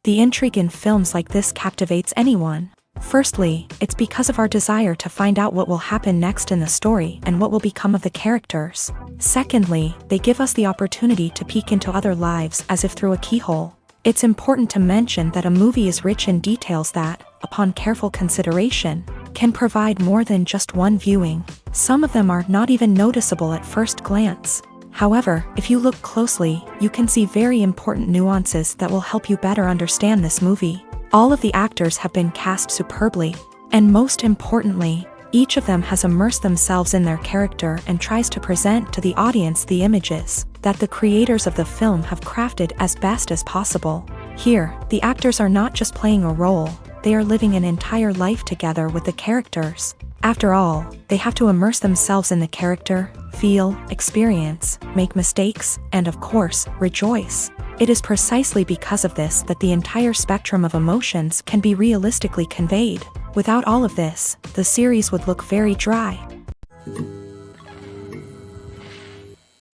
The intrigue in films like this captivates anyone. Firstly, it's because of our desire to find out what will happen next in the story and what will become of the characters. Secondly, they give us the opportunity to peek into other lives as if through a keyhole. It's important to mention that a movie is rich in details that, upon careful consideration, can provide more than just one viewing. Some of them are not even noticeable at first glance. However, if you look closely, you can see very important nuances that will help you better understand this movie. All of the actors have been cast superbly, and most importantly, each of them has immersed themselves in their character and tries to present to the audience the images that the creators of the film have crafted as best as possible. Here, the actors are not just playing a role, they are living an entire life together with the characters. After all, they have to immerse themselves in the character, feel, experience, make mistakes, and of course, rejoice. It is precisely because of this that the entire spectrum of emotions can be realistically conveyed. Without all of this, the series would look very dry.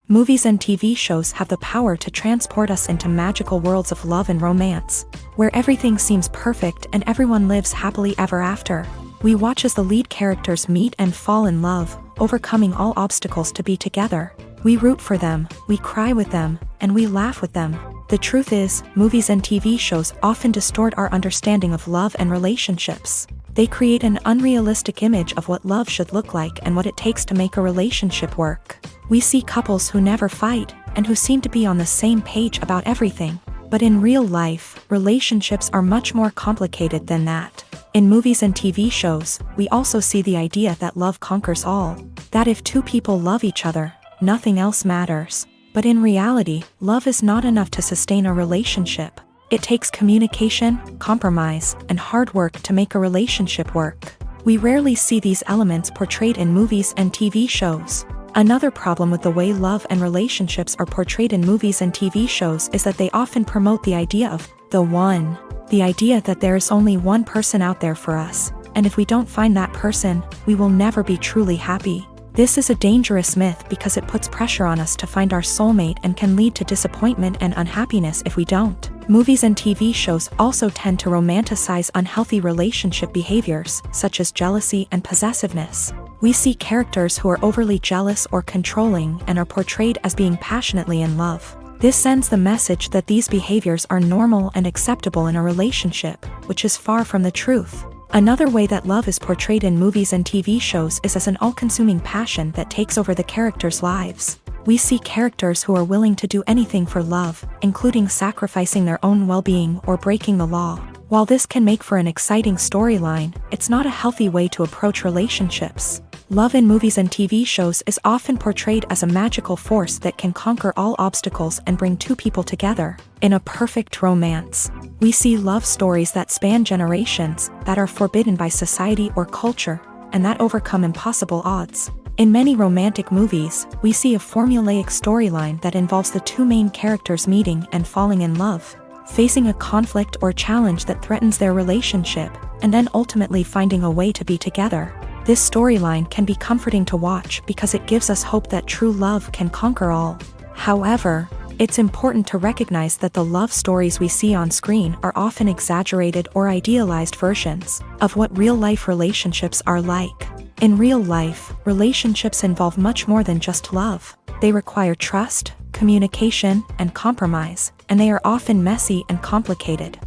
Movies and TV shows have the power to transport us into magical worlds of love and romance, where everything seems perfect and everyone lives happily ever after. We watch as the lead characters meet and fall in love, overcoming all obstacles to be together. We root for them, we cry with them, and we laugh with them. The truth is, movies and TV shows often distort our understanding of love and relationships. They create an unrealistic image of what love should look like and what it takes to make a relationship work. We see couples who never fight, and who seem to be on the same page about everything. But in real life, relationships are much more complicated than that. In movies and TV shows, we also see the idea that love conquers all. That if two people love each other, nothing else matters. But in reality, love is not enough to sustain a relationship. It takes communication, compromise, and hard work to make a relationship work. We rarely see these elements portrayed in movies and TV shows. Another problem with the way love and relationships are portrayed in movies and TV shows is that they often promote the idea of the one. The idea that there is only one person out there for us, and if we don't find that person, we will never be truly happy. This is a dangerous myth because it puts pressure on us to find our soulmate and can lead to disappointment and unhappiness if we don't. Movies and TV shows also tend to romanticize unhealthy relationship behaviors, such as jealousy and possessiveness. We see characters who are overly jealous or controlling and are portrayed as being passionately in love. This sends the message that these behaviors are normal and acceptable in a relationship, which is far from the truth. Another way that love is portrayed in movies and TV shows is as an all-consuming passion that takes over the characters' lives. We see characters who are willing to do anything for love, including sacrificing their own well-being or breaking the law. While this can make for an exciting storyline, it's not a healthy way to approach relationships. Love in movies and TV shows is often portrayed as a magical force that can conquer all obstacles and bring two people together in a perfect romance. We see love stories that span generations, that are forbidden by society or culture, and that overcome impossible odds. In many romantic movies, we see a formulaic storyline that involves the two main characters meeting and falling in love, facing a conflict or challenge that threatens their relationship, and then ultimately finding a way to be together. This storyline can be comforting to watch because it gives us hope that true love can conquer all. However, it's important to recognize that the love stories we see on screen are often exaggerated or idealized versions of what real-life relationships are like. In real life, relationships involve much more than just love. They require trust, communication, and compromise, and they are often messy and complicated.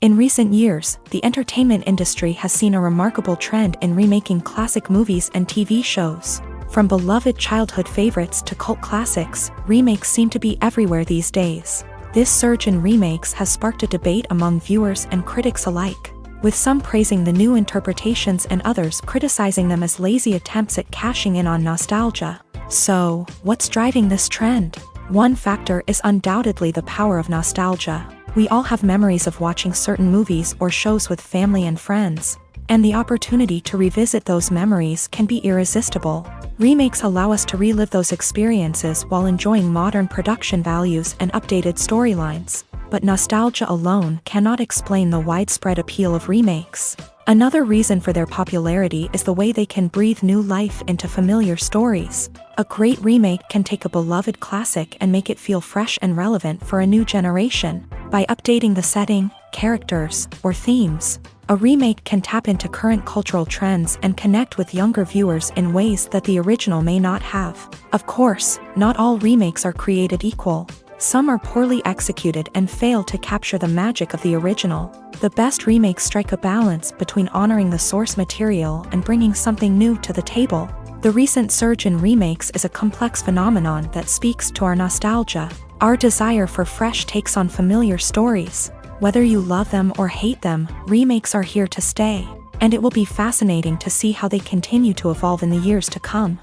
In recent years, the entertainment industry has seen a remarkable trend in remaking classic movies and TV shows. From beloved childhood favorites to cult classics, remakes seem to be everywhere these days. This surge in remakes has sparked a debate among viewers and critics alike, with some praising the new interpretations and others criticizing them as lazy attempts at cashing in on nostalgia. So, what's driving this trend? One factor is undoubtedly the power of nostalgia. We all have memories of watching certain movies or shows with family and friends, and the opportunity to revisit those memories can be irresistible. Remakes allow us to relive those experiences while enjoying modern production values and updated storylines, but nostalgia alone cannot explain the widespread appeal of remakes. Another reason for their popularity is the way they can breathe new life into familiar stories. A great remake can take a beloved classic and make it feel fresh and relevant for a new generation. By updating the setting, characters, or themes, a remake can tap into current cultural trends and connect with younger viewers in ways that the original may not have. Of course, not all remakes are created equal. Some are poorly executed and fail to capture the magic of the original. The best remakes strike a balance between honoring the source material and bringing something new to the table. The recent surge in remakes is a complex phenomenon that speaks to our nostalgia, our desire for fresh takes on familiar stories. Whether you love them or hate them, remakes are here to stay, and it will be fascinating to see how they continue to evolve in the years to come.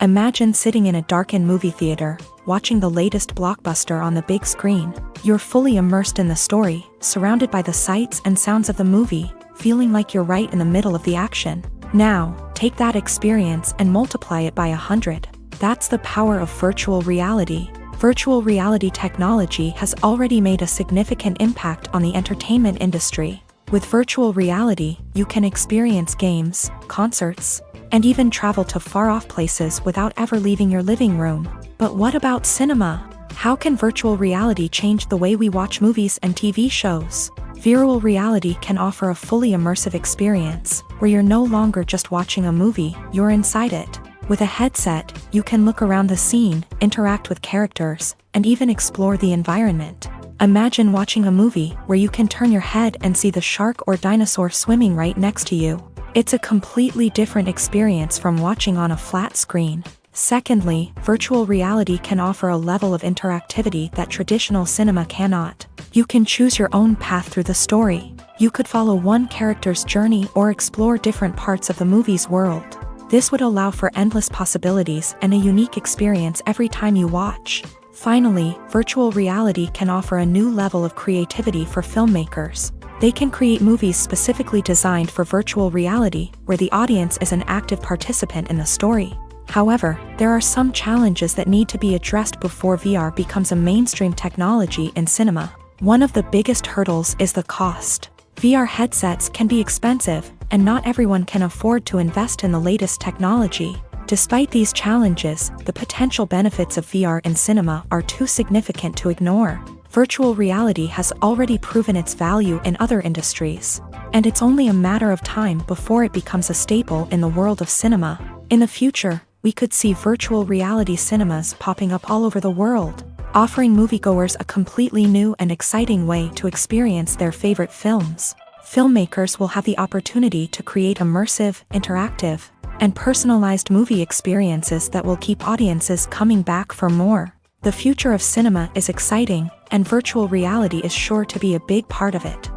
Imagine sitting in a darkened movie theater, watching the latest blockbuster on the big screen. You're fully immersed in the story, surrounded by the sights and sounds of the movie, feeling like you're right in the middle of the action. Now, take that experience and multiply it by 100. That's the power of virtual reality. Virtual reality technology has already made a significant impact on the entertainment industry. With virtual reality, you can experience games, concerts, and even travel to far-off places without ever leaving your living room. But what about cinema? How can virtual reality change the way we watch movies and TV shows? Virtual reality can offer a fully immersive experience, where you're no longer just watching a movie, you're inside it. With a headset, you can look around the scene, interact with characters, and even explore the environment. Imagine watching a movie where you can turn your head and see the shark or dinosaur swimming right next to you. It's a completely different experience from watching on a flat screen. Secondly, virtual reality can offer a level of interactivity that traditional cinema cannot. You can choose your own path through the story. You could follow one character's journey or explore different parts of the movie's world. This would allow for endless possibilities and a unique experience every time you watch. Finally, virtual reality can offer a new level of creativity for filmmakers. They can create movies specifically designed for virtual reality, where the audience is an active participant in the story. However, there are some challenges that need to be addressed before VR becomes a mainstream technology in cinema. One of the biggest hurdles is the cost. VR headsets can be expensive, and not everyone can afford to invest in the latest technology. Despite these challenges, the potential benefits of VR in cinema are too significant to ignore. Virtual reality has already proven its value in other industries, and it's only a matter of time before it becomes a staple in the world of cinema. In the future, we could see virtual reality cinemas popping up all over the world, offering moviegoers a completely new and exciting way to experience their favorite films. Filmmakers will have the opportunity to create immersive, interactive, and personalized movie experiences that will keep audiences coming back for more. The future of cinema is exciting, and virtual reality is sure to be a big part of it.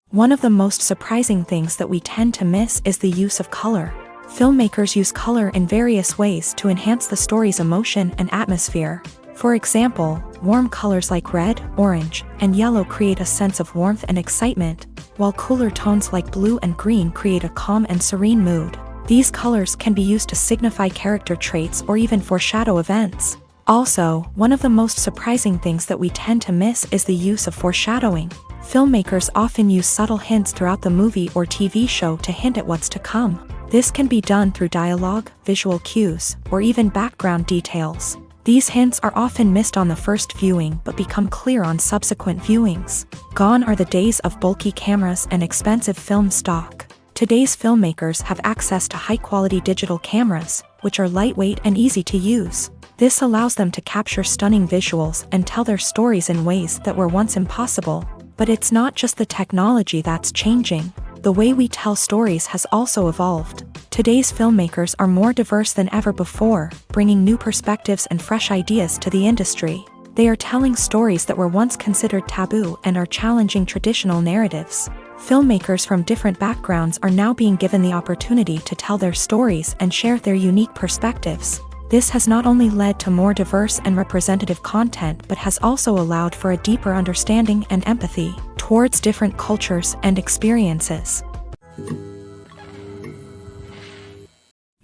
One of the most surprising things that we tend to miss is the use of color. Filmmakers use color in various ways to enhance the story's emotion and atmosphere. For example, warm colors like red, orange, and yellow create a sense of warmth and excitement, while cooler tones like blue and green create a calm and serene mood. These colors can be used to signify character traits or even foreshadow events. Also, one of the most surprising things that we tend to miss is the use of foreshadowing. Filmmakers often use subtle hints throughout the movie or TV show to hint at what's to come. This can be done through dialogue, visual cues, or even background details. These hints are often missed on the first viewing but become clear on subsequent viewings. Gone are the days of bulky cameras and expensive film stock. Today's filmmakers have access to high-quality digital cameras, which are lightweight and easy to use. This allows them to capture stunning visuals and tell their stories in ways that were once impossible. But it's not just the technology that's changing. The way we tell stories has also evolved. Today's filmmakers are more diverse than ever before, bringing new perspectives and fresh ideas to the industry. They are telling stories that were once considered taboo and are challenging traditional narratives. Filmmakers from different backgrounds are now being given the opportunity to tell their stories and share their unique perspectives. This has not only led to more diverse and representative content but has also allowed for a deeper understanding and empathy towards different cultures and experiences.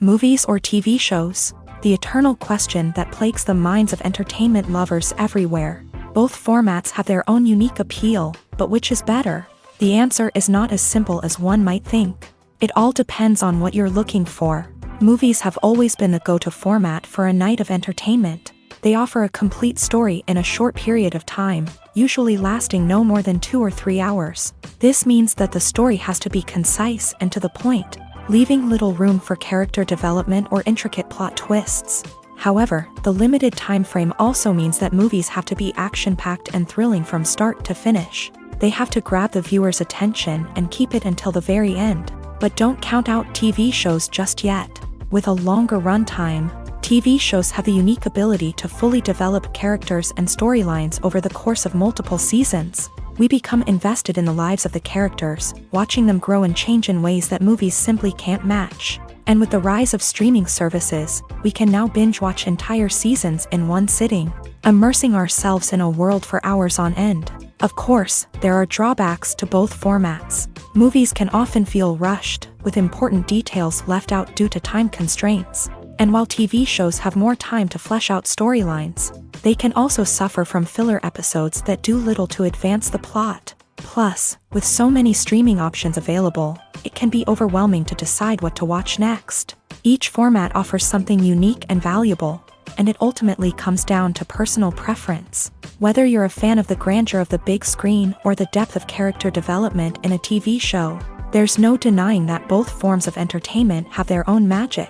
Movies or TV shows? The eternal question that plagues the minds of entertainment lovers everywhere. Both formats have their own unique appeal, but which is better? The answer is not as simple as one might think. It all depends on what you're looking for. Movies have always been the go-to format for a night of entertainment. They offer a complete story in a short period of time, usually lasting no more than 2 or 3 hours. This means that the story has to be concise and to the point, leaving little room for character development or intricate plot twists. However, the limited time frame also means that movies have to be action-packed and thrilling from start to finish. They have to grab the viewer's attention and keep it until the very end. But don't count out TV shows just yet. With a longer runtime, TV shows have the unique ability to fully develop characters and storylines over the course of multiple seasons. We become invested in the lives of the characters, watching them grow and change in ways that movies simply can't match. And with the rise of streaming services, we can now binge-watch entire seasons in one sitting, immersing ourselves in a world for hours on end. Of course, there are drawbacks to both formats. Movies can often feel rushed, with important details left out due to time constraints. And while TV shows have more time to flesh out storylines, they can also suffer from filler episodes that do little to advance the plot. Plus, with so many streaming options available, it can be overwhelming to decide what to watch next. Each format offers something unique and valuable, and it ultimately comes down to personal preference. Whether you're a fan of the grandeur of the big screen or the depth of character development in a TV show, there's no denying that both forms of entertainment have their own magic.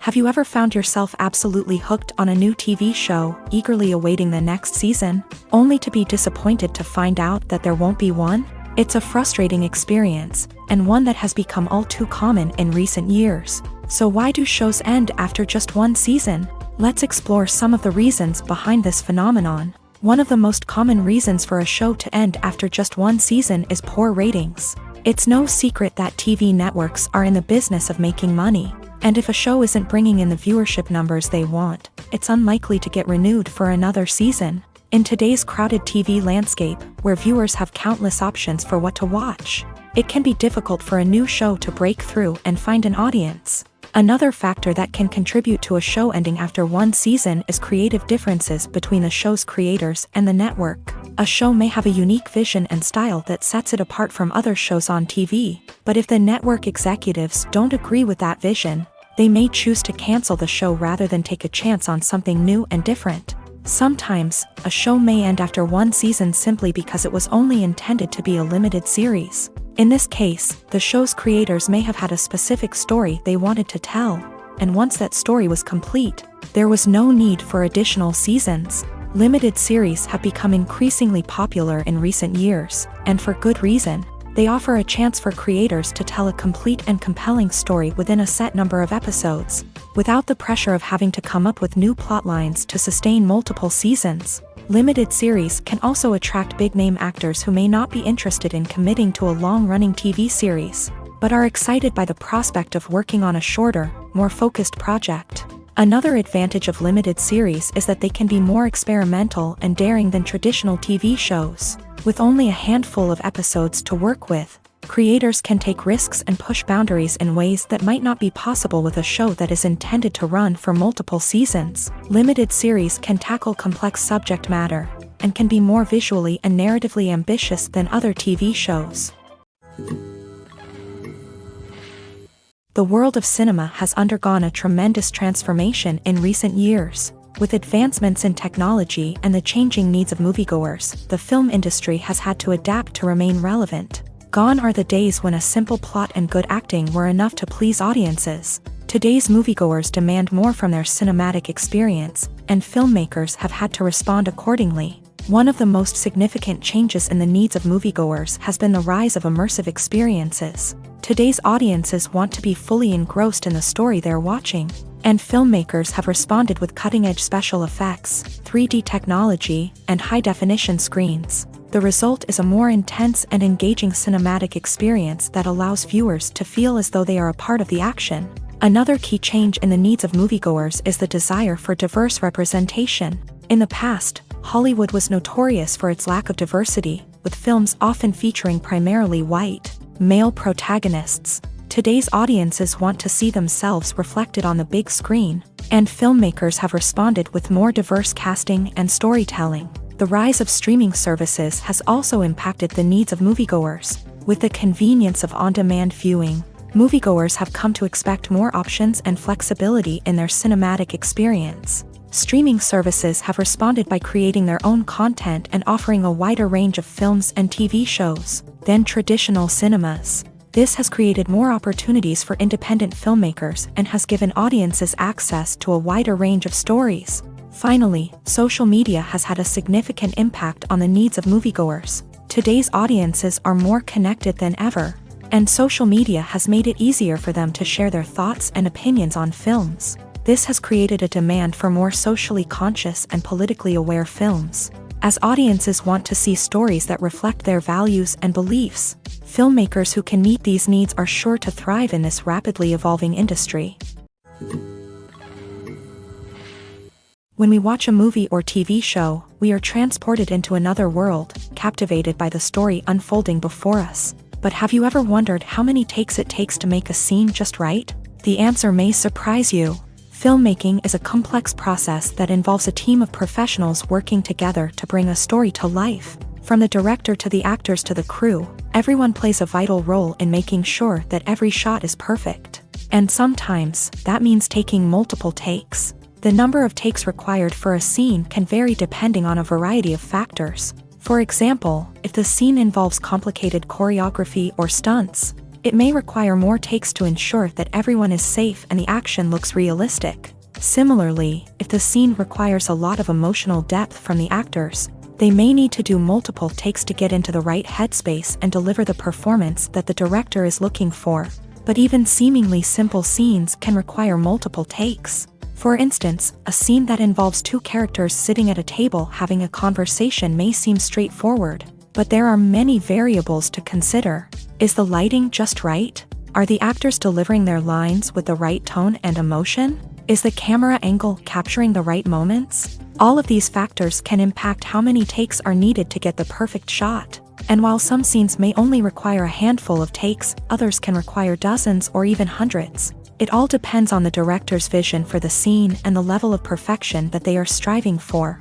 Have you ever found yourself absolutely hooked on a new TV show, eagerly awaiting the next season, only to be disappointed to find out that there won't be one? It's a frustrating experience, and one that has become all too common in recent years. So why do shows end after just one season? Let's explore some of the reasons behind this phenomenon. One of the most common reasons for a show to end after just one season is poor ratings. It's no secret that TV networks are in the business of making money. And if a show isn't bringing in the viewership numbers they want, it's unlikely to get renewed for another season. In today's crowded TV landscape, where viewers have countless options for what to watch, it can be difficult for a new show to break through and find an audience. Another factor that can contribute to a show ending after one season is creative differences between the show's creators and the network. A show may have a unique vision and style that sets it apart from other shows on TV, but if the network executives don't agree with that vision, they may choose to cancel the show rather than take a chance on something new and different. Sometimes, a show may end after one season simply because it was only intended to be a limited series. In this case, the show's creators may have had a specific story they wanted to tell, and once that story was complete, there was no need for additional seasons. Limited series have become increasingly popular in recent years, and for good reason. They offer a chance for creators to tell a complete and compelling story within a set number of episodes, without the pressure of having to come up with new plotlines to sustain multiple seasons. Limited series can also attract big-name actors who may not be interested in committing to a long-running TV series, but are excited by the prospect of working on a shorter, more focused project. Another advantage of limited series is that they can be more experimental and daring than traditional TV shows. With only a handful of episodes to work with, creators can take risks and push boundaries in ways that might not be possible with a show that is intended to run for multiple seasons. Limited series can tackle complex subject matter, and can be more visually and narratively ambitious than other TV shows. The world of cinema has undergone a tremendous transformation in recent years. With advancements in technology and the changing needs of moviegoers, the film industry has had to adapt to remain relevant. Gone are the days when a simple plot and good acting were enough to please audiences. Today's moviegoers demand more from their cinematic experience, and filmmakers have had to respond accordingly. One of the most significant changes in the needs of moviegoers has been the rise of immersive experiences. Today's audiences want to be fully engrossed in the story they're watching, and filmmakers have responded with cutting-edge special effects, 3D technology, and high-definition screens. The result is a more intense and engaging cinematic experience that allows viewers to feel as though they are a part of the action. Another key change in the needs of moviegoers is the desire for diverse representation. In the past, Hollywood was notorious for its lack of diversity, with films often featuring primarily white, male protagonists. Today's audiences want to see themselves reflected on the big screen, and filmmakers have responded with more diverse casting and storytelling. The rise of streaming services has also impacted the needs of moviegoers. With the convenience of on-demand viewing, moviegoers have come to expect more options and flexibility in their cinematic experience. Streaming services have responded by creating their own content and offering a wider range of films and TV shows than traditional cinemas. This has created more opportunities for independent filmmakers and has given audiences access to a wider range of stories. Finally, social media has had a significant impact on the needs of moviegoers. Today's audiences are more connected than ever, and social media has made it easier for them to share their thoughts and opinions on films. This has created a demand for more socially conscious and politically aware films. As audiences want to see stories that reflect their values and beliefs, filmmakers who can meet these needs are sure to thrive in this rapidly evolving industry. When we watch a movie or TV show, we are transported into another world, captivated by the story unfolding before us. But have you ever wondered how many takes it takes to make a scene just right? The answer may surprise you. Filmmaking is a complex process that involves a team of professionals working together to bring a story to life. From the director to the actors to the crew, everyone plays a vital role in making sure that every shot is perfect. And sometimes, that means taking multiple takes. The number of takes required for a scene can vary depending on a variety of factors. For example, if the scene involves complicated choreography or stunts, it may require more takes to ensure that everyone is safe and the action looks realistic. Similarly, if the scene requires a lot of emotional depth from the actors, they may need to do multiple takes to get into the right headspace and deliver the performance that the director is looking for. But even seemingly simple scenes can require multiple takes. For instance, a scene that involves two characters sitting at a table having a conversation may seem straightforward, but there are many variables to consider. Is the lighting just right? Are the actors delivering their lines with the right tone and emotion? Is the camera angle capturing the right moments? All of these factors can impact how many takes are needed to get the perfect shot. And while some scenes may only require a handful of takes, others can require dozens or even hundreds. It all depends on the director's vision for the scene and the level of perfection that they are striving for.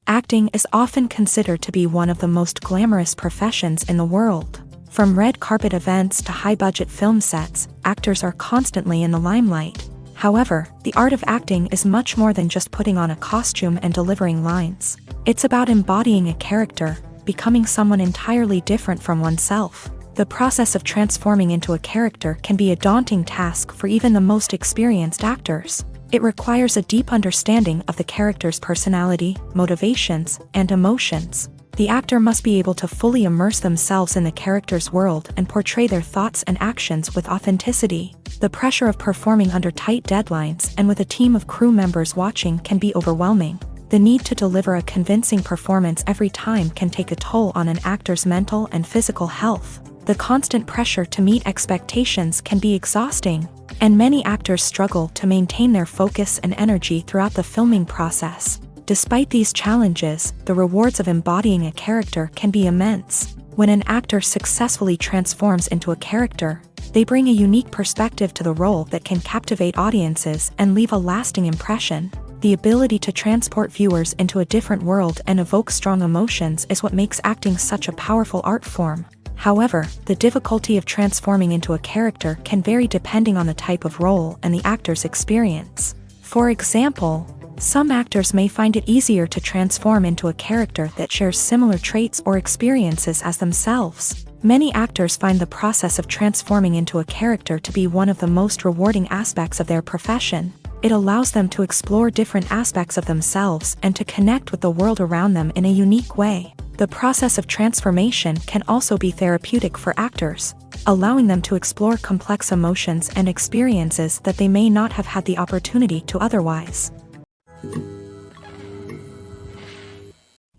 Acting is often considered to be one of the most glamorous professions in the world. From red carpet events to high-budget film sets, actors are constantly in the limelight. However, the art of acting is much more than just putting on a costume and delivering lines. It's about embodying a character, becoming someone entirely different from oneself. The process of transforming into a character can be a daunting task for even the most experienced actors. It requires a deep understanding of the character's personality, motivations, and emotions. The actor must be able to fully immerse themselves in the character's world and portray their thoughts and actions with authenticity. The pressure of performing under tight deadlines and with a team of crew members watching can be overwhelming. The need to deliver a convincing performance every time can take a toll on an actor's mental and physical health. The constant pressure to meet expectations can be exhausting, and many actors struggle to maintain their focus and energy throughout the filming process. Despite these challenges, the rewards of embodying a character can be immense. When an actor successfully transforms into a character, they bring a unique perspective to the role that can captivate audiences and leave a lasting impression. The ability to transport viewers into a different world and evoke strong emotions is what makes acting such a powerful art form. However, the difficulty of transforming into a character can vary depending on the type of role and the actor's experience. For example, some actors may find it easier to transform into a character that shares similar traits or experiences as themselves. Many actors find the process of transforming into a character to be one of the most rewarding aspects of their profession. It allows them to explore different aspects of themselves and to connect with the world around them in a unique way. The process of transformation can also be therapeutic for actors, allowing them to explore complex emotions and experiences that they may not have had the opportunity to otherwise.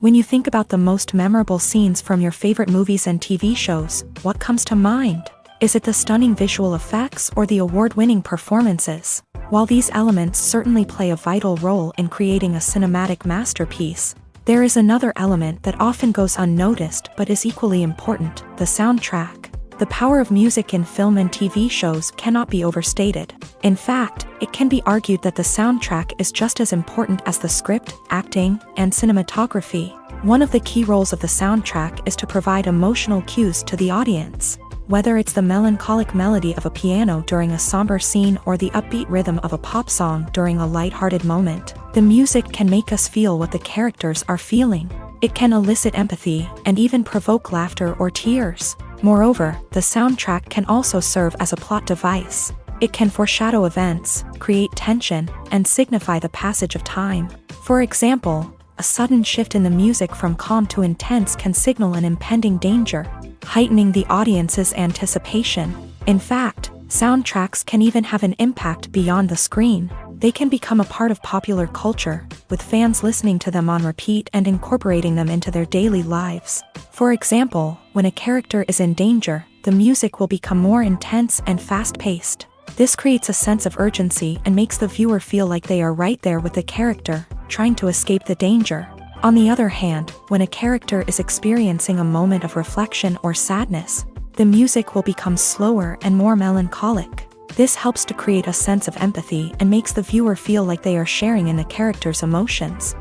When you think about the most memorable scenes from your favorite movies and TV shows, what comes to mind? Is it the stunning visual effects or the award-winning performances? While these elements certainly play a vital role in creating a cinematic masterpiece, there is another element that often goes unnoticed but is equally important: the soundtrack. The power of music in film and TV shows cannot be overstated. In fact, it can be argued that the soundtrack is just as important as the script, acting, and cinematography. One of the key roles of the soundtrack is to provide emotional cues to the audience. Whether it's the melancholic melody of a piano during a somber scene or the upbeat rhythm of a pop song during a light-hearted moment, the music can make us feel what the characters are feeling. It can elicit empathy and even provoke laughter or tears. Moreover, the soundtrack can also serve as a plot device. It can foreshadow events, create tension, and signify the passage of time. For example, a sudden shift in the music from calm to intense can signal an impending danger, heightening the audience's anticipation. In fact, soundtracks can even have an impact beyond the screen. They can become a part of popular culture, with fans listening to them on repeat and incorporating them into their daily lives. For example, when a character is in danger, the music will become more intense and fast-paced. This creates a sense of urgency and makes the viewer feel like they are right there with the character, trying to escape the danger. On the other hand, when a character is experiencing a moment of reflection or sadness, the music will become slower and more melancholic. This helps to create a sense of empathy and makes the viewer feel like they are sharing in the character's emotions.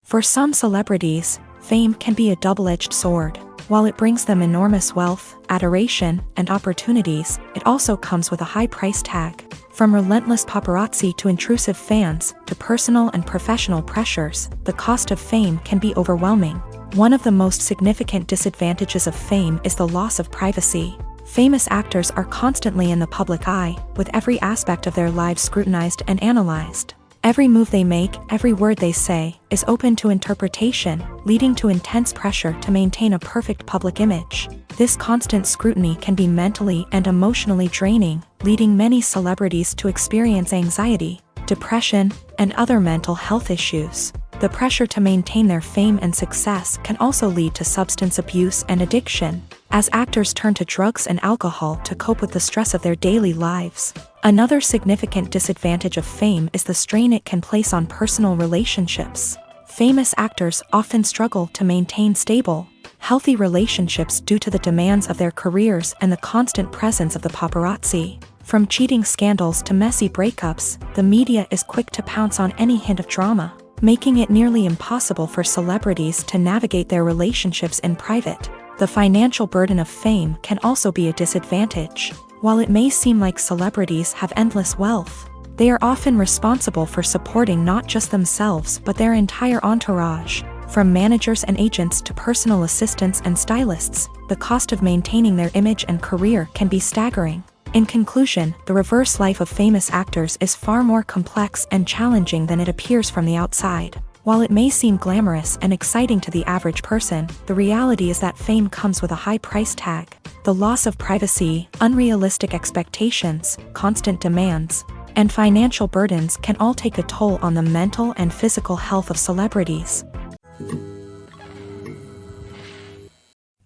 For some celebrities, fame can be a double-edged sword. While it brings them enormous wealth, adoration, and opportunities, it also comes with a high price tag. From relentless paparazzi to intrusive fans, to personal and professional pressures, the cost of fame can be overwhelming. One of the most significant disadvantages of fame is the loss of privacy. Famous actors are constantly in the public eye, with every aspect of their lives scrutinized and analyzed. Every move they make, every word they say, is open to interpretation, leading to intense pressure to maintain a perfect public image. This constant scrutiny can be mentally and emotionally draining, leading many celebrities to experience anxiety, depression, and other mental health issues. The pressure to maintain their fame and success can also lead to substance abuse and addiction, as actors turn to drugs and alcohol to cope with the stress of their daily lives. Another significant disadvantage of fame is the strain it can place on personal relationships. Famous actors often struggle to maintain stable, healthy relationships due to the demands of their careers and the constant presence of the paparazzi. From cheating scandals to messy breakups, the media is quick to pounce on any hint of drama, making it nearly impossible for celebrities to navigate their relationships in private. The financial burden of fame can also be a disadvantage. While it may seem like celebrities have endless wealth, they are often responsible for supporting not just themselves but their entire entourage. From managers and agents to personal assistants and stylists, the cost of maintaining their image and career can be staggering. In conclusion, the reverse life of famous actors is far more complex and challenging than it appears from the outside. While it may seem glamorous and exciting to the average person, the reality is that fame comes with a high price tag. The loss of privacy, unrealistic expectations, constant demands, and financial burdens can all take a toll on the mental and physical health of celebrities.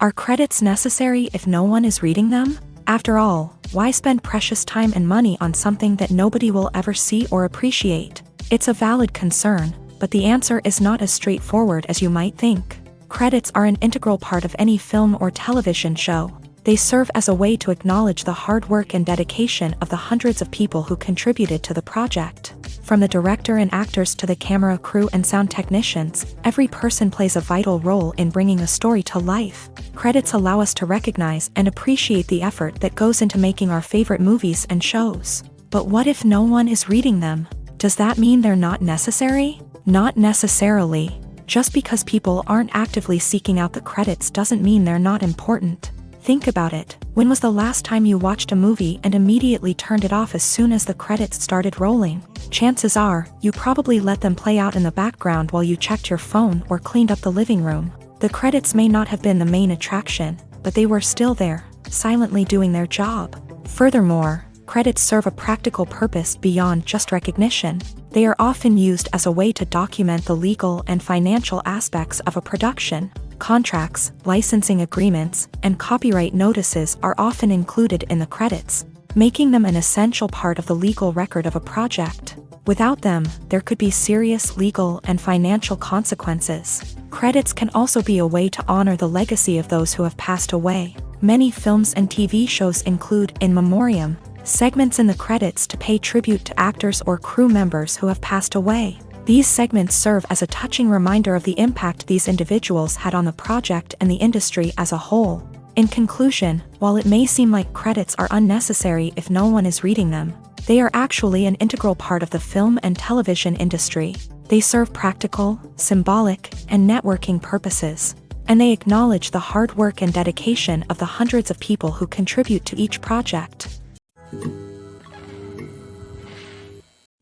Are credits necessary if no one is reading them? After all, why spend precious time and money on something that nobody will ever see or appreciate? It's a valid concern, but the answer is not as straightforward as you might think. Credits are an integral part of any film or television show. They serve as a way to acknowledge the hard work and dedication of the hundreds of people who contributed to the project. From the director and actors to the camera crew and sound technicians, every person plays a vital role in bringing a story to life. Credits allow us to recognize and appreciate the effort that goes into making our favorite movies and shows. But what if no one is reading them? Does that mean they're not necessary? Not necessarily. Just because people aren't actively seeking out the credits doesn't mean they're not important. Think about it. When was the last time you watched a movie and immediately turned it off as soon as the credits started rolling? Chances are, you probably let them play out in the background while you checked your phone or cleaned up the living room. The credits may not have been the main attraction, but they were still there, silently doing their job. Furthermore, credits serve a practical purpose beyond just recognition. They are often used as a way to document the legal and financial aspects of a production. Contracts, licensing agreements, and copyright notices are often included in the credits, making them an essential part of the legal record of a project. Without them, there could be serious legal and financial consequences. Credits can also be a way to honor the legacy of those who have passed away. Many films and TV shows include in memoriam segments in the credits to pay tribute to actors or crew members who have passed away. These segments serve as a touching reminder of the impact these individuals had on the project and the industry as a whole. In conclusion, while it may seem like credits are unnecessary if no one is reading them, they are actually an integral part of the film and television industry. They serve practical, symbolic, and networking purposes, and they acknowledge the hard work and dedication of the hundreds of people who contribute to each project.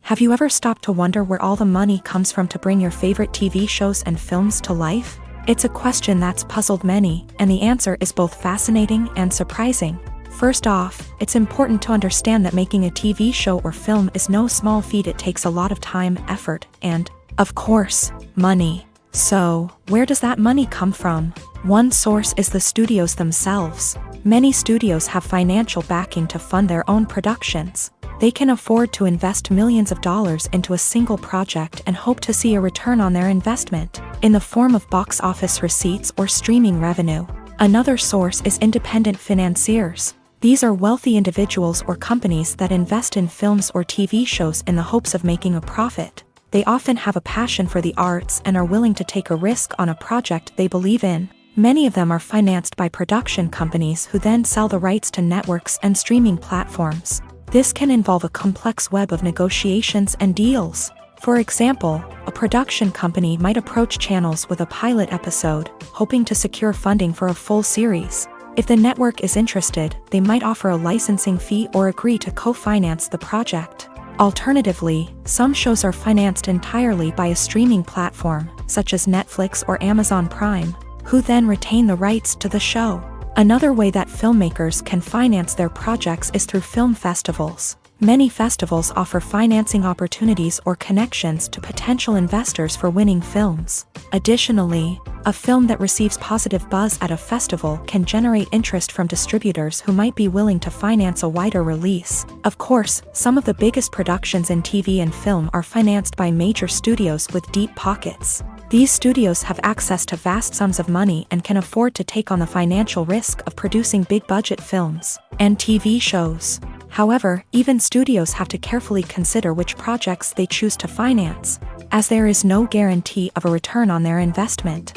Have you ever stopped to wonder where all the money comes from to bring your favorite TV shows and films to life? It's a question that's puzzled many, and the answer is both fascinating and surprising. First off, it's important to understand that making a TV show or film is no small feat. It takes a lot of time, effort, and, of course, money. So, where does that money come from? One source is the studios themselves. Many studios have financial backing to fund their own productions. They can afford to invest millions of dollars into a single project and hope to see a return on their investment, in the form of box office receipts or streaming revenue. Another source is independent financiers. These are wealthy individuals or companies that invest in films or TV shows in the hopes of making a profit. They often have a passion for the arts and are willing to take a risk on a project they believe in. Many of them are financed by production companies who then sell the rights to networks and streaming platforms. This can involve a complex web of negotiations and deals. For example, a production company might approach channels with a pilot episode, hoping to secure funding for a full series. If the network is interested, they might offer a licensing fee or agree to co-finance the project. Alternatively, some shows are financed entirely by a streaming platform, such as Netflix or Amazon Prime, who then retain the rights to the show. Another way that filmmakers can finance their projects is through film festivals. Many festivals offer financing opportunities or connections to potential investors for winning films. Additionally, a film that receives positive buzz at a festival can generate interest from distributors who might be willing to finance a wider release. Of course, some of the biggest productions in TV and film are financed by major studios with deep pockets. These studios have access to vast sums of money and can afford to take on the financial risk of producing big-budget films and TV shows. However, even studios have to carefully consider which projects they choose to finance, as there is no guarantee of a return on their investment.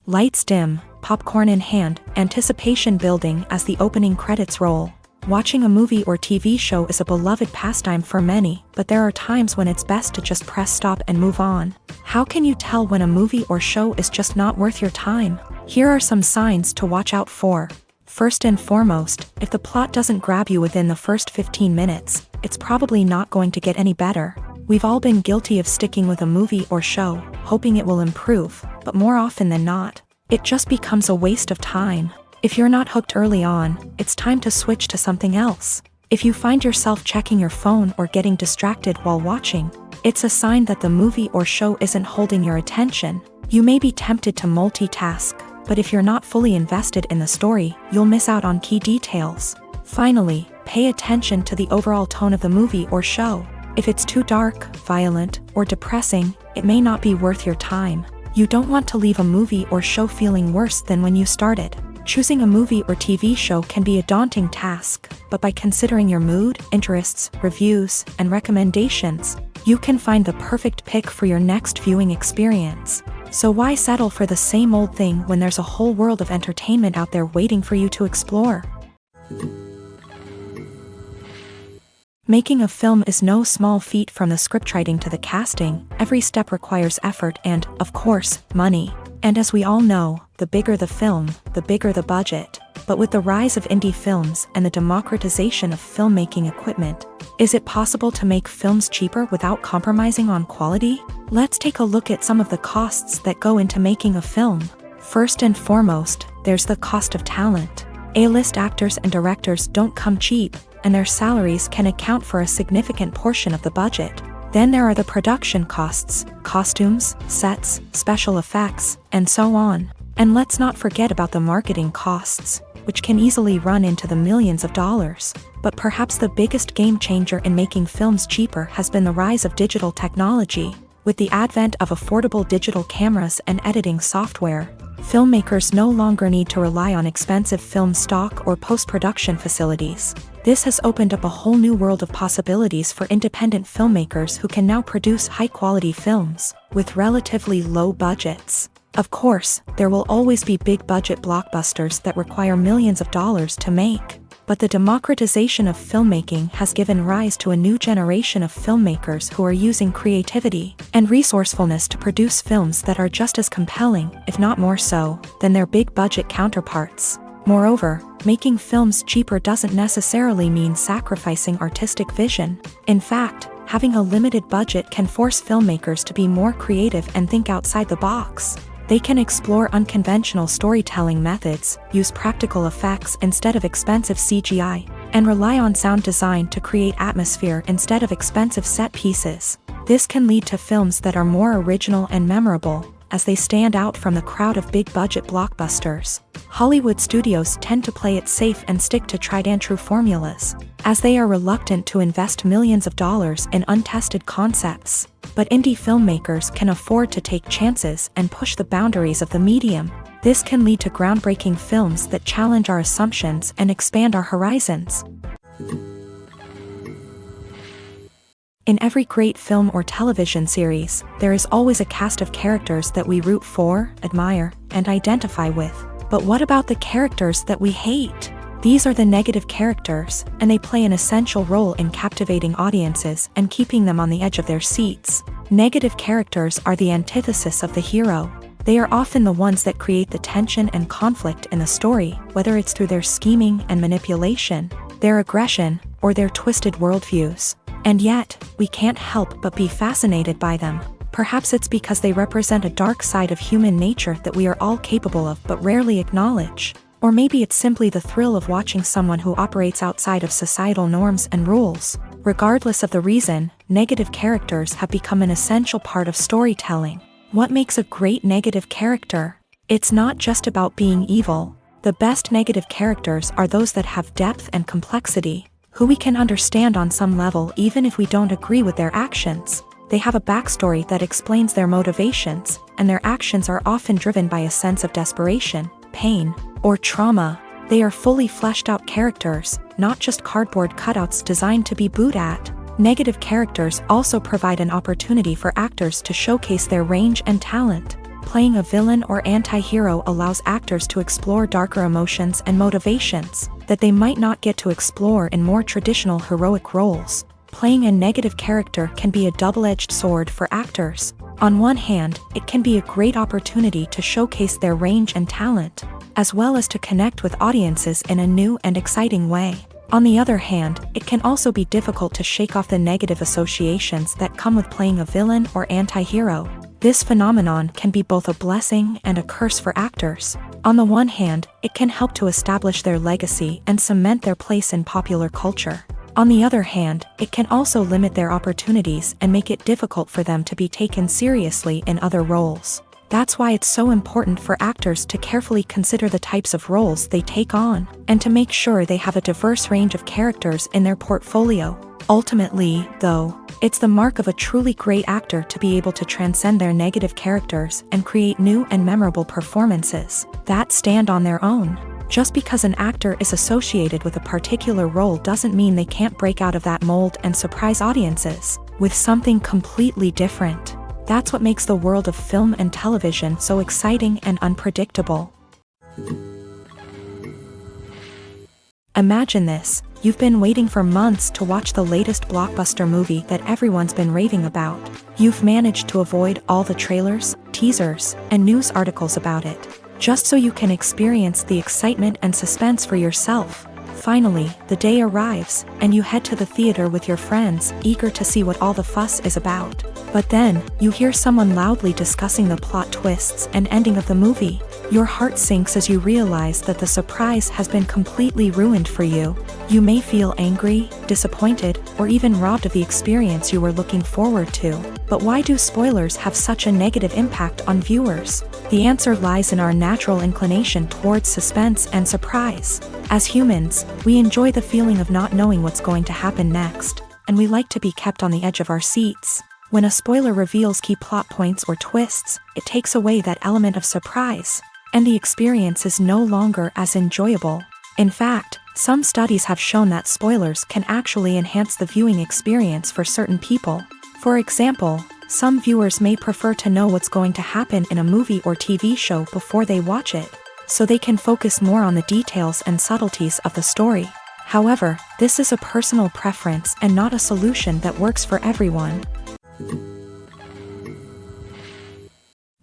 Lights dim, popcorn in hand, anticipation building as the opening credits roll. Watching a movie or TV show is a beloved pastime for many, but there are times when it's best to just press stop and move on. How can you tell when a movie or show is just not worth your time? Here are some signs to watch out for. First and foremost, if the plot doesn't grab you within the first 15 minutes, it's probably not going to get any better. We've all been guilty of sticking with a movie or show, hoping it will improve, but more often than not, it just becomes a waste of time. If you're not hooked early on, it's time to switch to something else. If you find yourself checking your phone or getting distracted while watching, it's a sign that the movie or show isn't holding your attention. You may be tempted to multitask, but if you're not fully invested in the story, you'll miss out on key details. Finally, pay attention to the overall tone of the movie or show. If it's too dark, violent, or depressing, it may not be worth your time. You don't want to leave a movie or show feeling worse than when you started. Choosing a movie or TV show can be a daunting task, but by considering your mood, interests, reviews, and recommendations, you can find the perfect pick for your next viewing experience. So why settle for the same old thing when there's a whole world of entertainment out there waiting for you to explore? Making a film is no small feat. From the scriptwriting to the casting, every step requires effort and, of course, money. And as we all know, the bigger the film, the bigger the budget. But with the rise of indie films and the democratization of filmmaking equipment, is it possible to make films cheaper without compromising on quality? Let's take a look at some of the costs that go into making a film. First and foremost, there's the cost of talent. A-list actors and directors don't come cheap, and their salaries can account for a significant portion of the budget. Then there are the production costs, costumes, sets, special effects, and so on. And let's not forget about the marketing costs, which can easily run into the millions of dollars. But perhaps the biggest game changer in making films cheaper has been the rise of digital technology. With the advent of affordable digital cameras and editing software, filmmakers no longer need to rely on expensive film stock or post-production facilities. This has opened up a whole new world of possibilities for independent filmmakers who can now produce high-quality films with relatively low budgets. Of course, there will always be big-budget blockbusters that require millions of dollars to make. But the democratization of filmmaking has given rise to a new generation of filmmakers who are using creativity and resourcefulness to produce films that are just as compelling, if not more so, than their big-budget counterparts. Moreover, making films cheaper doesn't necessarily mean sacrificing artistic vision. In fact, having a limited budget can force filmmakers to be more creative and think outside the box. They can explore unconventional storytelling methods, use practical effects instead of expensive CGI, and rely on sound design to create atmosphere instead of expensive set pieces. This can lead to films that are more original and memorable, as they stand out from the crowd of big-budget blockbusters. Hollywood studios tend to play it safe and stick to tried-and-true formulas, as they are reluctant to invest millions of dollars in untested concepts. But indie filmmakers can afford to take chances and push the boundaries of the medium. This can lead to groundbreaking films that challenge our assumptions and expand our horizons. In every great film or television series, there is always a cast of characters that we root for, admire, and identify with. But what about the characters that we hate? These are the negative characters, and they play an essential role in captivating audiences and keeping them on the edge of their seats. Negative characters are the antithesis of the hero. They are often the ones that create the tension and conflict in the story, whether it's through their scheming and manipulation, their aggression, or their twisted worldviews. And yet, we can't help but be fascinated by them. Perhaps it's because they represent a dark side of human nature that we are all capable of but rarely acknowledge. Or maybe it's simply the thrill of watching someone who operates outside of societal norms and rules. Regardless of the reason, negative characters have become an essential part of storytelling. What makes a great negative character? It's not just about being evil. The best negative characters are those that have depth and complexity, who we can understand on some level even if we don't agree with their actions. They have a backstory that explains their motivations, and their actions are often driven by a sense of desperation, pain, or trauma. They are fully fleshed out characters, not just cardboard cutouts designed to be booed at. Negative characters also provide an opportunity for actors to showcase their range and talent. Playing a villain or anti-hero allows actors to explore darker emotions and motivations that they might not get to explore in more traditional heroic roles. Playing a negative character can be a double-edged sword for actors. On one hand, it can be a great opportunity to showcase their range and talent, as well as to connect with audiences in a new and exciting way. On the other hand, it can also be difficult to shake off the negative associations that come with playing a villain or anti-hero. This phenomenon can be both a blessing and a curse for actors. On the one hand, it can help to establish their legacy and cement their place in popular culture. On the other hand, it can also limit their opportunities and make it difficult for them to be taken seriously in other roles. That's why it's so important for actors to carefully consider the types of roles they take on, and to make sure they have a diverse range of characters in their portfolio. Ultimately, though, it's the mark of a truly great actor to be able to transcend their negative characters and create new and memorable performances that stand on their own. Just because an actor is associated with a particular role doesn't mean they can't break out of that mold and surprise audiences with something completely different. That's what makes the world of film and television so exciting and unpredictable. Imagine this: you've been waiting for months to watch the latest blockbuster movie that everyone's been raving about. You've managed to avoid all the trailers, teasers, and news articles about it, just so you can experience the excitement and suspense for yourself. Finally, the day arrives, and you head to the theater with your friends, eager to see what all the fuss is about. But then, you hear someone loudly discussing the plot twists and ending of the movie. Your heart sinks as you realize that the surprise has been completely ruined for you. You may feel angry, disappointed, or even robbed of the experience you were looking forward to. But why do spoilers have such a negative impact on viewers? The answer lies in our natural inclination towards suspense and surprise. As humans, we enjoy the feeling of not knowing what's going to happen next, and we like to be kept on the edge of our seats. When a spoiler reveals key plot points or twists, it takes away that element of surprise, and the experience is no longer as enjoyable. In fact, some studies have shown that spoilers can actually enhance the viewing experience for certain people. For example, some viewers may prefer to know what's going to happen in a movie or TV show before they watch it, so they can focus more on the details and subtleties of the story. However, this is a personal preference and not a solution that works for everyone.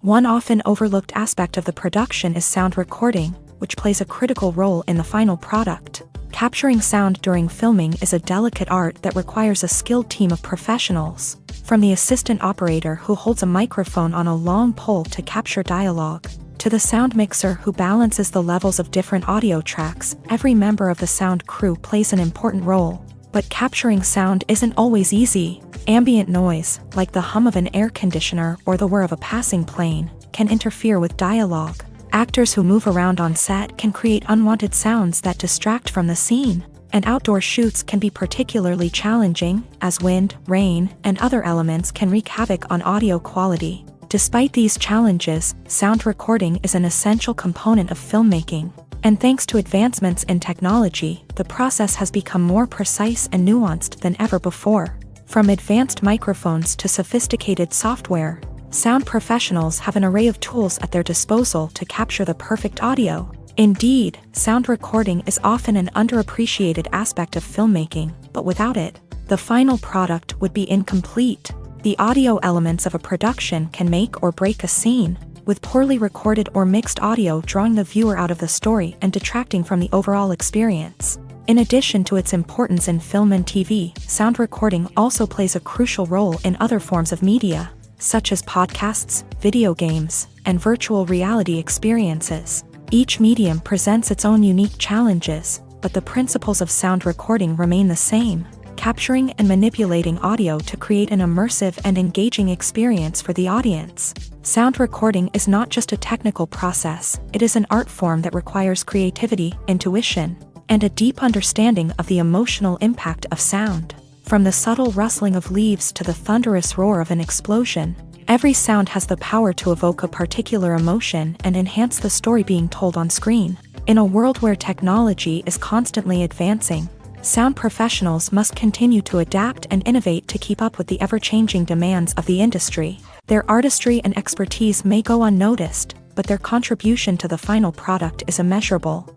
One often overlooked aspect of the production is sound recording, which plays a critical role in the final product. Capturing sound during filming is a delicate art that requires a skilled team of professionals, from the assistant operator who holds a microphone on a long pole to capture dialogue, to the sound mixer who balances the levels of different audio tracks. Every member of the sound crew plays an important role. But capturing sound isn't always easy. Ambient noise, like the hum of an air conditioner or the whir of a passing plane, can interfere with dialogue. Actors who move around on set can create unwanted sounds that distract from the scene. And outdoor shoots can be particularly challenging, as wind, rain, and other elements can wreak havoc on audio quality. Despite these challenges, sound recording is an essential component of filmmaking. And thanks to advancements in technology, the process has become more precise and nuanced than ever before. From advanced microphones to sophisticated software, sound professionals have an array of tools at their disposal to capture the perfect audio. Indeed, sound recording is often an underappreciated aspect of filmmaking, but without it, the final product would be incomplete. The audio elements of a production can make or break a scene, with poorly recorded or mixed audio drawing the viewer out of the story and detracting from the overall experience. In addition to its importance in film and TV, sound recording also plays a crucial role in other forms of media, such as podcasts, video games, and virtual reality experiences. Each medium presents its own unique challenges, but the principles of sound recording remain the same: capturing and manipulating audio to create an immersive and engaging experience for the audience. Sound recording is not just a technical process, it is an art form that requires creativity, intuition, and a deep understanding of the emotional impact of sound. From the subtle rustling of leaves to the thunderous roar of an explosion, every sound has the power to evoke a particular emotion and enhance the story being told on screen. In a world where technology is constantly advancing, sound professionals must continue to adapt and innovate to keep up with the ever-changing demands of the industry. Their artistry and expertise may go unnoticed, but their contribution to the final product is immeasurable.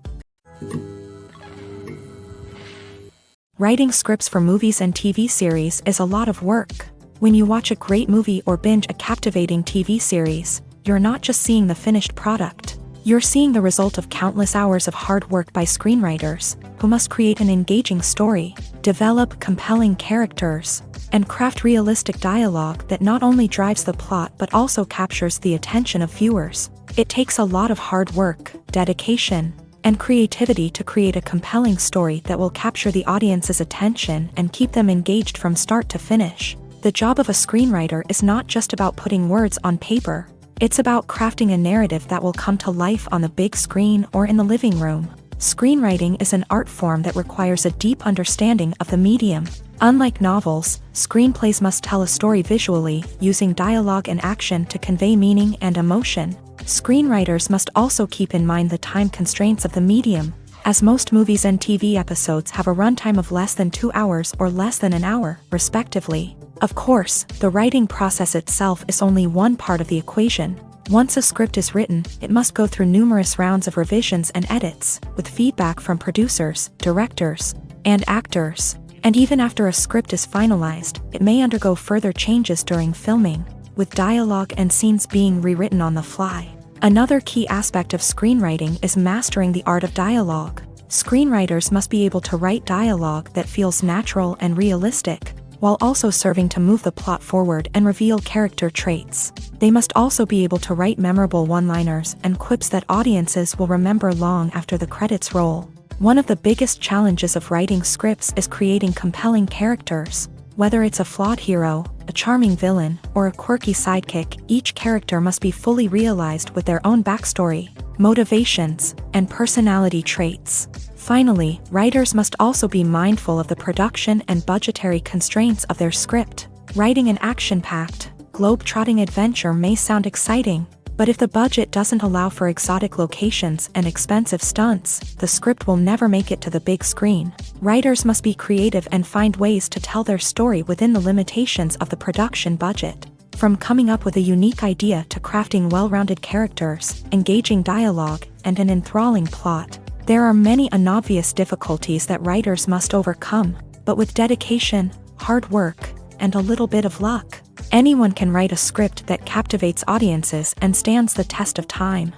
Writing scripts for movies and TV series is a lot of work. When you watch a great movie or binge a captivating TV series, you're not just seeing the finished product. You're seeing the result of countless hours of hard work by screenwriters, who must create an engaging story, develop compelling characters, and craft realistic dialogue that not only drives the plot but also captures the attention of viewers. It takes a lot of hard work, dedication, and creativity to create a compelling story that will capture the audience's attention and keep them engaged from start to finish. The job of a screenwriter is not just about putting words on paper. It's about crafting a narrative that will come to life on the big screen or in the living room. Screenwriting is an art form that requires a deep understanding of the medium. Unlike novels, screenplays must tell a story visually, using dialogue and action to convey meaning and emotion. Screenwriters must also keep in mind the time constraints of the medium, as most movies and TV episodes have a runtime of less than 2 hours or less than an hour, respectively. Of course, the writing process itself is only one part of the equation. Once a script is written, it must go through numerous rounds of revisions and edits, with feedback from producers, directors, and actors. And even after a script is finalized, it may undergo further changes during filming, with dialogue and scenes being rewritten on the fly. Another key aspect of screenwriting is mastering the art of dialogue. Screenwriters must be able to write dialogue that feels natural and realistic, while also serving to move the plot forward and reveal character traits. They must also be able to write memorable one-liners and quips that audiences will remember long after the credits roll. One of the biggest challenges of writing scripts is creating compelling characters. Whether it's a flawed hero, a charming villain, or a quirky sidekick, each character must be fully realized with their own backstory, motivations, and personality traits. Finally, writers must also be mindful of the production and budgetary constraints of their script. Writing an action-packed, globe-trotting adventure may sound exciting, but if the budget doesn't allow for exotic locations and expensive stunts, the script will never make it to the big screen. Writers must be creative and find ways to tell their story within the limitations of the production budget. From coming up with a unique idea to crafting well-rounded characters, engaging dialogue, and an enthralling plot, there are many unobvious difficulties that writers must overcome, but with dedication, hard work, and a little bit of luck, anyone can write a script that captivates audiences and stands the test of time.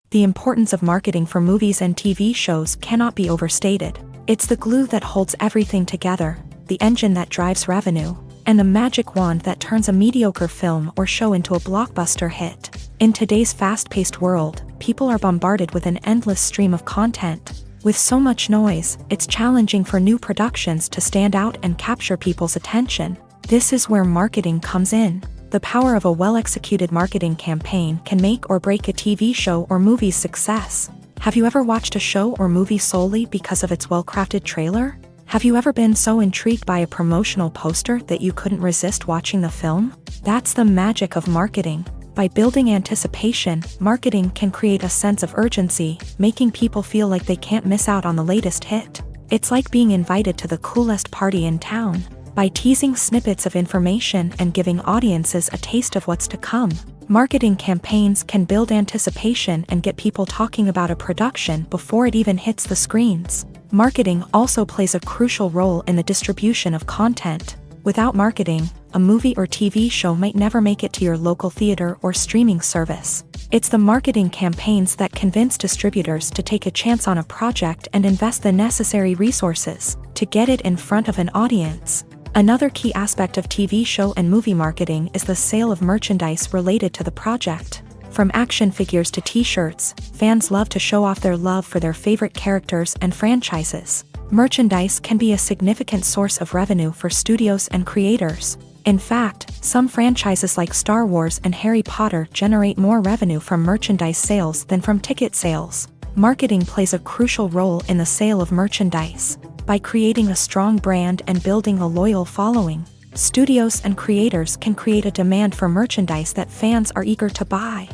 The importance of marketing for movies and TV shows cannot be overstated. It's the glue that holds everything together, the engine that drives revenue, and the magic wand that turns a mediocre film or show into a blockbuster hit. In today's fast-paced world, people are bombarded with an endless stream of content. With so much noise, it's challenging for new productions to stand out and capture people's attention. This is where marketing comes in. The power of a well-executed marketing campaign can make or break a TV show or movie's success. Have you ever watched a show or movie solely because of its well-crafted trailer? Have you ever been so intrigued by a promotional poster that you couldn't resist watching the film? That's the magic of marketing. By building anticipation, marketing can create a sense of urgency, making people feel like they can't miss out on the latest hit. It's like being invited to the coolest party in town. By teasing snippets of information and giving audiences a taste of what's to come, marketing campaigns can build anticipation and get people talking about a production before it even hits the screens. Marketing also plays a crucial role in the distribution of content. Without marketing, a movie or TV show might never make it to your local theater or streaming service. It's the marketing campaigns that convince distributors to take a chance on a project and invest the necessary resources to get it in front of an audience. Another key aspect of TV show and movie marketing is the sale of merchandise related to the project. From action figures to t-shirts, fans love to show off their love for their favorite characters and franchises. Merchandise can be a significant source of revenue for studios and creators. In fact, some franchises like Star Wars and Harry Potter generate more revenue from merchandise sales than from ticket sales. Marketing plays a crucial role in the sale of merchandise. By creating a strong brand and building a loyal following, studios and creators can create a demand for merchandise that fans are eager to buy.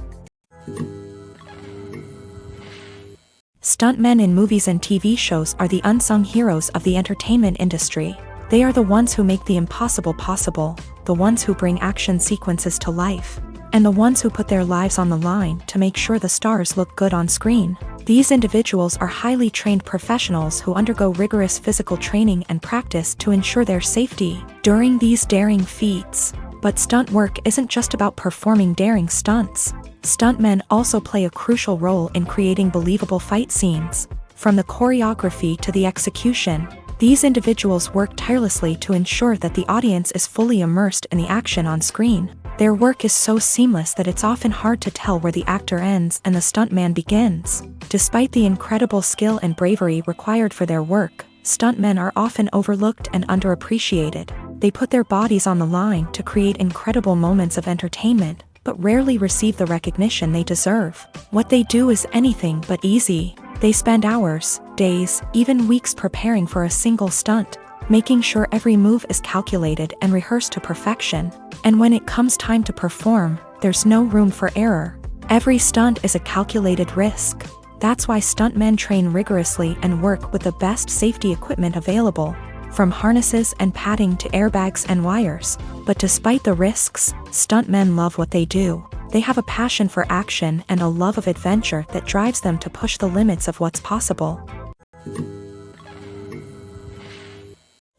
Stuntmen in movies and TV shows are the unsung heroes of the entertainment industry. They are the ones who make the impossible possible, the ones who bring action sequences to life, and the ones who put their lives on the line to make sure the stars look good on screen. These individuals are highly trained professionals who undergo rigorous physical training and practice to ensure their safety during these daring feats. But stunt work isn't just about performing daring stunts. Stuntmen also play a crucial role in creating believable fight scenes. From the choreography to the execution, these individuals work tirelessly to ensure that the audience is fully immersed in the action on screen. Their work is so seamless that it's often hard to tell where the actor ends and the stuntman begins. Despite the incredible skill and bravery required for their work, stuntmen are often overlooked and underappreciated. They put their bodies on the line to create incredible moments of entertainment, but rarely receive the recognition they deserve. What they do is anything but easy. They spend hours, days, even weeks preparing for a single stunt, making sure every move is calculated and rehearsed to perfection. And when it comes time to perform, there's no room for error. Every stunt is a calculated risk. That's why stuntmen train rigorously and work with the best safety equipment available, from harnesses and padding to airbags and wires. But despite the risks, stuntmen love what they do. They have a passion for action and a love of adventure that drives them to push the limits of what's possible.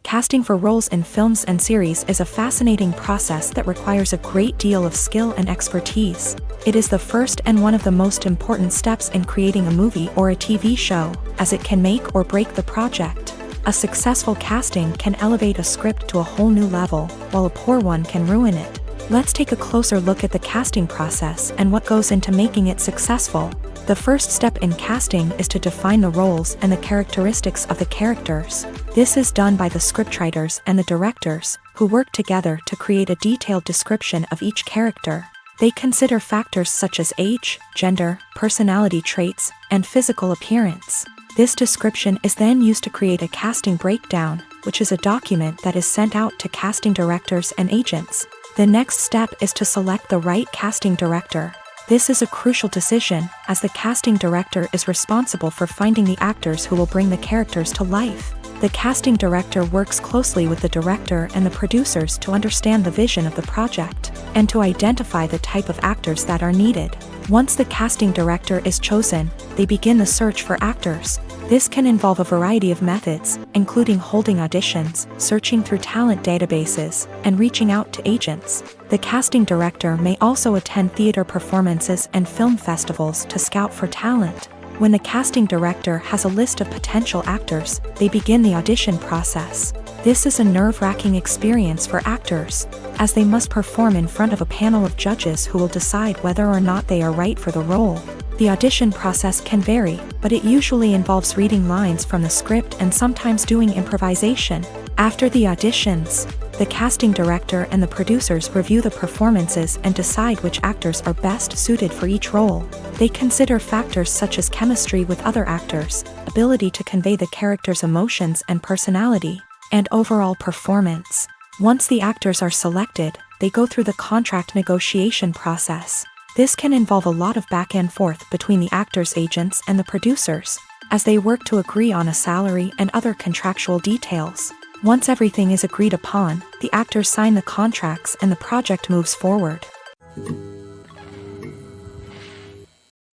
Casting for roles in films and series is a fascinating process that requires a great deal of skill and expertise. It is the first and one of the most important steps in creating a movie or a TV show, as it can make or break the project. A successful casting can elevate a script to a whole new level, while a poor one can ruin it. Let's take a closer look at the casting process and what goes into making it successful. The first step in casting is to define the roles and the characteristics of the characters. This is done by the scriptwriters and the directors, who work together to create a detailed description of each character. They consider factors such as age, gender, personality traits, and physical appearance. This description is then used to create a casting breakdown, which is a document that is sent out to casting directors and agents. The next step is to select the right casting director. This is a crucial decision, as the casting director is responsible for finding the actors who will bring the characters to life. The casting director works closely with the director and the producers to understand the vision of the project, and to identify the type of actors that are needed. Once the casting director is chosen, they begin the search for actors. This can involve a variety of methods, including holding auditions, searching through talent databases, and reaching out to agents. The casting director may also attend theater performances and film festivals to scout for talent. When the casting director has a list of potential actors, they begin the audition process. This is a nerve-wracking experience for actors, as they must perform in front of a panel of judges who will decide whether or not they are right for the role. The audition process can vary, but it usually involves reading lines from the script and sometimes doing improvisation. After the auditions, the casting director and the producers review the performances and decide which actors are best suited for each role. They consider factors such as chemistry with other actors, ability to convey the character's emotions and personality, and overall performance. Once the actors are selected, they go through the contract negotiation process. This can involve a lot of back and forth between the actors' agents and the producers, as they work to agree on a salary and other contractual details. Once everything is agreed upon, the actors sign the contracts and the project moves forward.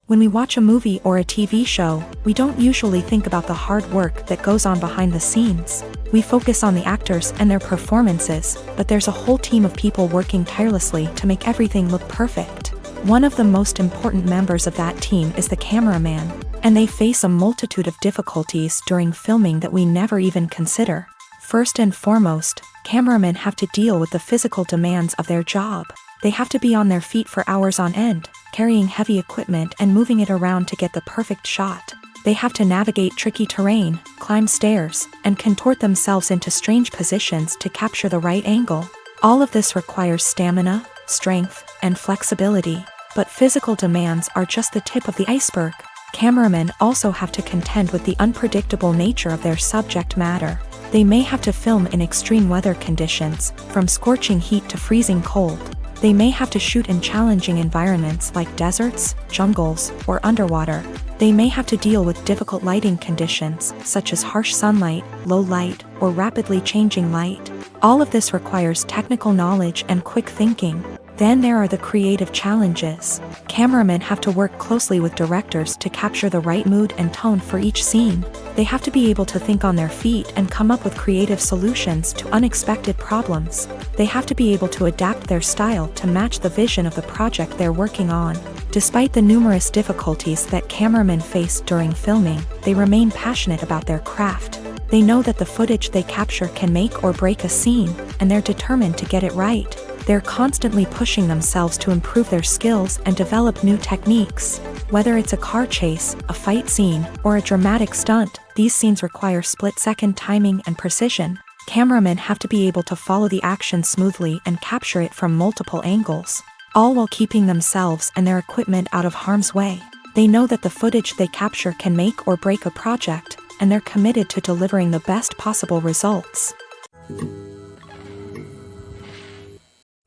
When we watch a movie or a TV show, we don't usually think about the hard work that goes on behind the scenes. We focus on the actors and their performances, but there's a whole team of people working tirelessly to make everything look perfect. One of the most important members of that team is the cameraman, and they face a multitude of difficulties during filming that we never even consider. First and foremost, cameramen have to deal with the physical demands of their job. They have to be on their feet for hours on end, carrying heavy equipment and moving it around to get the perfect shot. They have to navigate tricky terrain, climb stairs, and contort themselves into strange positions to capture the right angle. All of this requires stamina, strength, and flexibility. But physical demands are just the tip of the iceberg. Cameramen also have to contend with the unpredictable nature of their subject matter. They may have to film in extreme weather conditions, from scorching heat to freezing cold. They may have to shoot in challenging environments like deserts, jungles, or underwater. They may have to deal with difficult lighting conditions, such as harsh sunlight, low light, or rapidly changing light. All of this requires technical knowledge and quick thinking. Then there are the creative challenges. Cameramen have to work closely with directors to capture the right mood and tone for each scene. They have to be able to think on their feet and come up with creative solutions to unexpected problems. They have to be able to adapt their style to match the vision of the project they're working on. Despite the numerous difficulties that cameramen face during filming, they remain passionate about their craft. They know that the footage they capture can make or break a scene, and they're determined to get it right. They're constantly pushing themselves to improve their skills and develop new techniques. Whether it's a car chase, a fight scene, or a dramatic stunt, these scenes require split-second timing and precision. Cameramen have to be able to follow the action smoothly and capture it from multiple angles, all while keeping themselves and their equipment out of harm's way. They know that the footage they capture can make or break a project, and they're committed to delivering the best possible results.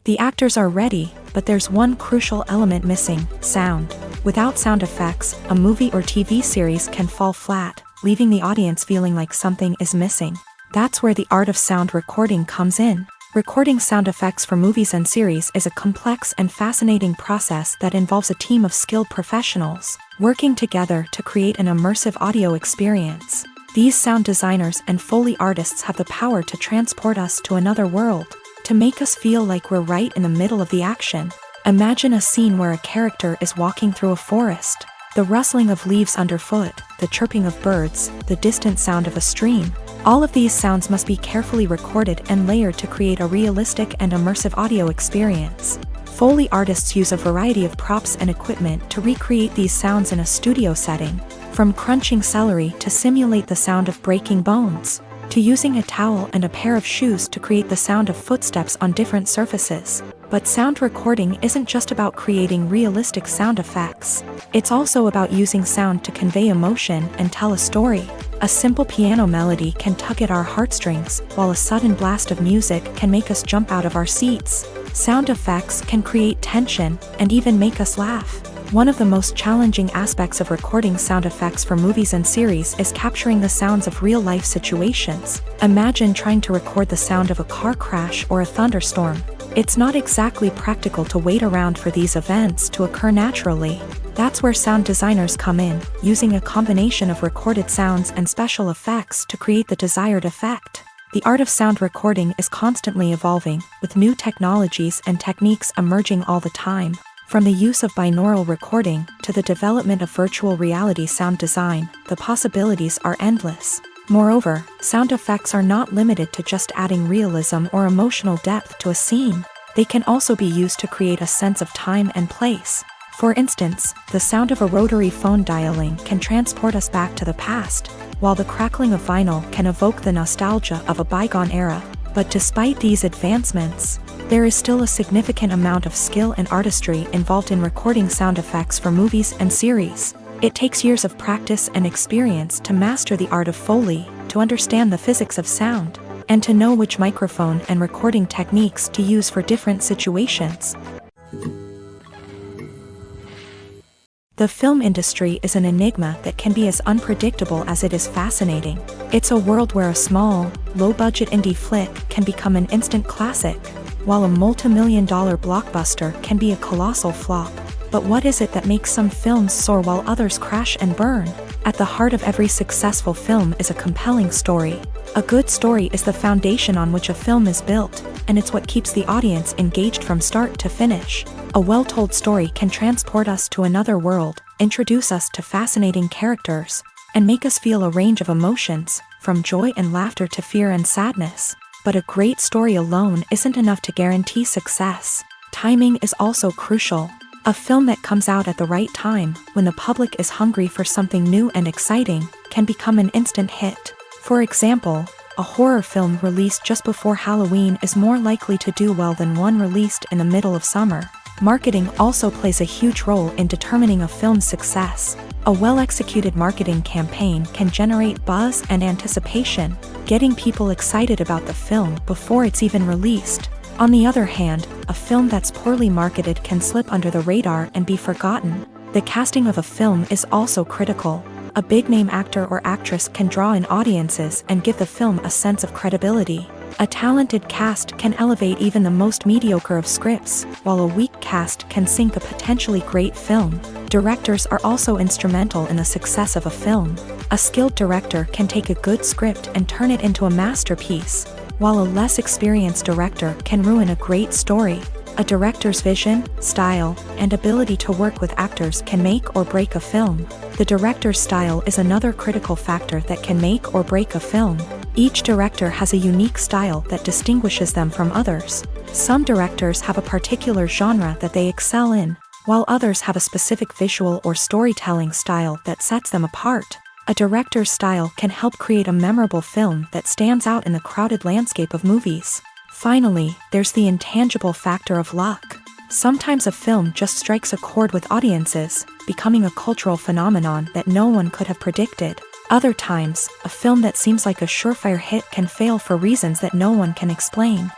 The actors are ready, but there's one crucial element missing: sound. Without sound effects, a movie or TV series can fall flat, leaving the audience feeling like something is missing. That's where the art of sound recording comes in. Recording sound effects for movies and series is a complex and fascinating process that involves a team of skilled professionals working together to create an immersive audio experience. These sound designers and Foley artists have the power to transport us to another world, to make us feel like we're right in the middle of the action. Imagine a scene where a character is walking through a forest. The rustling of leaves underfoot, the chirping of birds, the distant sound of a stream. All of these sounds must be carefully recorded and layered to create a realistic and immersive audio experience. Foley artists use a variety of props and equipment to recreate these sounds in a studio setting, from crunching celery to simulate the sound of breaking bones, to using a towel and a pair of shoes to create the sound of footsteps on different surfaces. But sound recording isn't just about creating realistic sound effects. It's also about using sound to convey emotion and tell a story. A simple piano melody can tug at our heartstrings, while a sudden blast of music can make us jump out of our seats. Sound effects can create tension and even make us laugh. One of the most challenging aspects of recording sound effects for movies and series is capturing the sounds of real-life situations. Imagine trying to record the sound of a car crash or a thunderstorm. It's not exactly practical to wait around for these events to occur naturally. That's where sound designers come in, using a combination of recorded sounds and special effects to create the desired effect. The art of sound recording is constantly evolving, with new technologies and techniques emerging all the time. From the use of binaural recording to the development of virtual reality sound design, the possibilities are endless. Moreover, sound effects are not limited to just adding realism or emotional depth to a scene. They can also be used to create a sense of time and place. For instance, the sound of a rotary phone dialing can transport us back to the past, while the crackling of vinyl can evoke the nostalgia of a bygone era. But despite these advancements, there is still a significant amount of skill and artistry involved in recording sound effects for movies and series. It takes years of practice and experience to master the art of Foley, to understand the physics of sound, and to know which microphone and recording techniques to use for different situations. The film industry is an enigma that can be as unpredictable as it is fascinating. It's a world where a small, low-budget indie flick can become an instant classic, while a multi-million-dollar blockbuster can be a colossal flop. But what is it that makes some films soar while others crash and burn? At the heart of every successful film is a compelling story. A good story is the foundation on which a film is built, and it's what keeps the audience engaged from start to finish. A well-told story can transport us to another world, introduce us to fascinating characters, and make us feel a range of emotions, from joy and laughter to fear and sadness. But a great story alone isn't enough to guarantee success. Timing is also crucial. A film that comes out at the right time, when the public is hungry for something new and exciting, can become an instant hit. For example, a horror film released just before Halloween is more likely to do well than one released in the middle of summer. Marketing also plays a huge role in determining a film's success. A well-executed marketing campaign can generate buzz and anticipation, getting people excited about the film before it's even released. On the other hand, a film that's poorly marketed can slip under the radar and be forgotten. The casting of a film is also critical. A big-name actor or actress can draw in audiences and give the film a sense of credibility. A talented cast can elevate even the most mediocre of scripts, while a weak cast can sink a potentially great film. Directors are also instrumental in the success of a film. A skilled director can take a good script and turn it into a masterpiece, while a less experienced director can ruin a great story. A director's vision, style, and ability to work with actors can make or break a film. The director's style is another critical factor that can make or break a film. Each director has a unique style that distinguishes them from others. Some directors have a particular genre that they excel in, while others have a specific visual or storytelling style that sets them apart. A director's style can help create a memorable film that stands out in the crowded landscape of movies. Finally, there's the intangible factor of luck. Sometimes a film just strikes a chord with audiences, becoming a cultural phenomenon that no one could have predicted. Other times, a film that seems like a surefire hit can fail for reasons that no one can explain.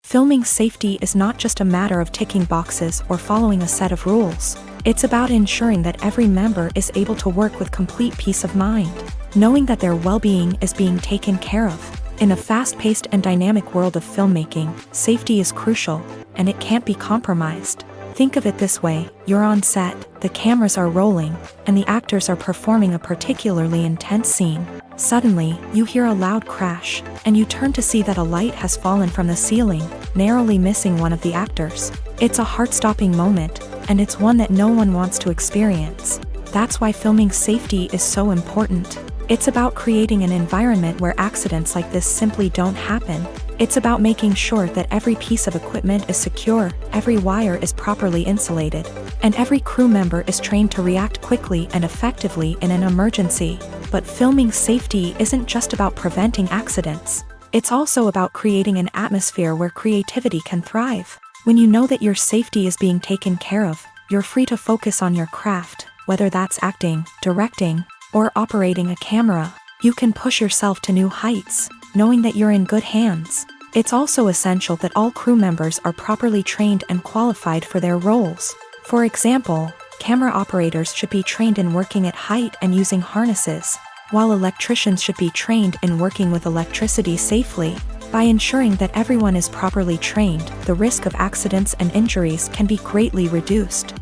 Filming safety is not just a matter of ticking boxes or following a set of rules. It's about ensuring that every member is able to work with complete peace of mind, knowing that their well-being is being taken care of. In a fast-paced and dynamic world of filmmaking, safety is crucial, and it can't be compromised. Think of it this way: you're on set, the cameras are rolling, and the actors are performing a particularly intense scene. Suddenly, you hear a loud crash, and you turn to see that a light has fallen from the ceiling, narrowly missing one of the actors. It's a heart-stopping moment, and it's one that no one wants to experience. That's why filming safety is so important. It's about creating an environment where accidents like this simply don't happen. It's about making sure that every piece of equipment is secure, every wire is properly insulated, and every crew member is trained to react quickly and effectively in an emergency. But filming safety isn't just about preventing accidents. It's also about creating an atmosphere where creativity can thrive. When you know that your safety is being taken care of, you're free to focus on your craft, whether that's acting, directing, or operating a camera. You can push yourself to new heights, knowing that you're in good hands. It's also essential that all crew members are properly trained and qualified for their roles. For example, camera operators should be trained in working at height and using harnesses, while electricians should be trained in working with electricity safely. By ensuring that everyone is properly trained, the risk of accidents and injuries can be greatly reduced.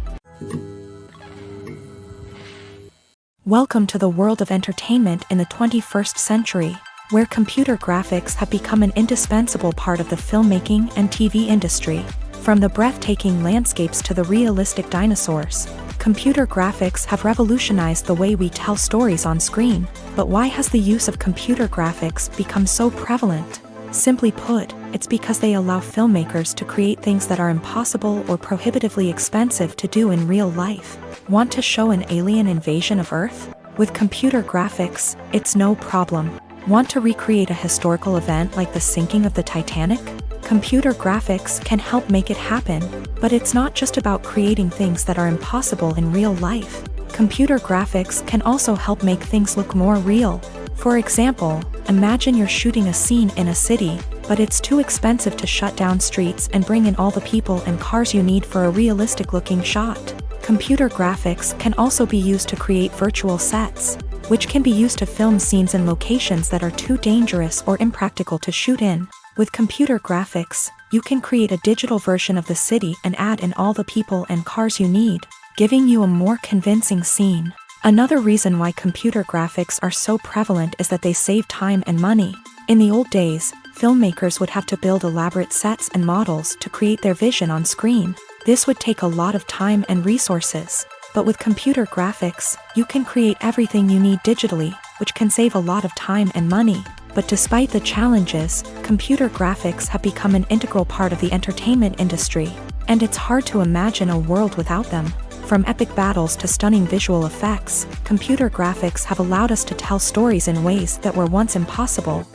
Welcome to the world of entertainment in the 21st century, where computer graphics have become an indispensable part of the filmmaking and TV industry. From the breathtaking landscapes to the realistic dinosaurs, computer graphics have revolutionized the way we tell stories on screen. But why has the use of computer graphics become so prevalent? Simply put, it's because they allow filmmakers to create things that are impossible or prohibitively expensive to do in real life. Want to show an alien invasion of Earth? With computer graphics, it's no problem. Want to recreate a historical event like the sinking of the Titanic? Computer graphics can help make it happen, but it's not just about creating things that are impossible in real life. Computer graphics can also help make things look more real. For example, imagine you're shooting a scene in a city, but it's too expensive to shut down streets and bring in all the people and cars you need for a realistic-looking shot. Computer graphics can also be used to create virtual sets, which can be used to film scenes in locations that are too dangerous or impractical to shoot in. With computer graphics, you can create a digital version of the city and add in all the people and cars you need, giving you a more convincing scene. Another reason why computer graphics are so prevalent is that they save time and money. In the old days, filmmakers would have to build elaborate sets and models to create their vision on screen. This would take a lot of time and resources. But with computer graphics, you can create everything you need digitally, which can save a lot of time and money. But despite the challenges, computer graphics have become an integral part of the entertainment industry, and it's hard to imagine a world without them. From epic battles to stunning visual effects, computer graphics have allowed us to tell stories in ways that were once impossible.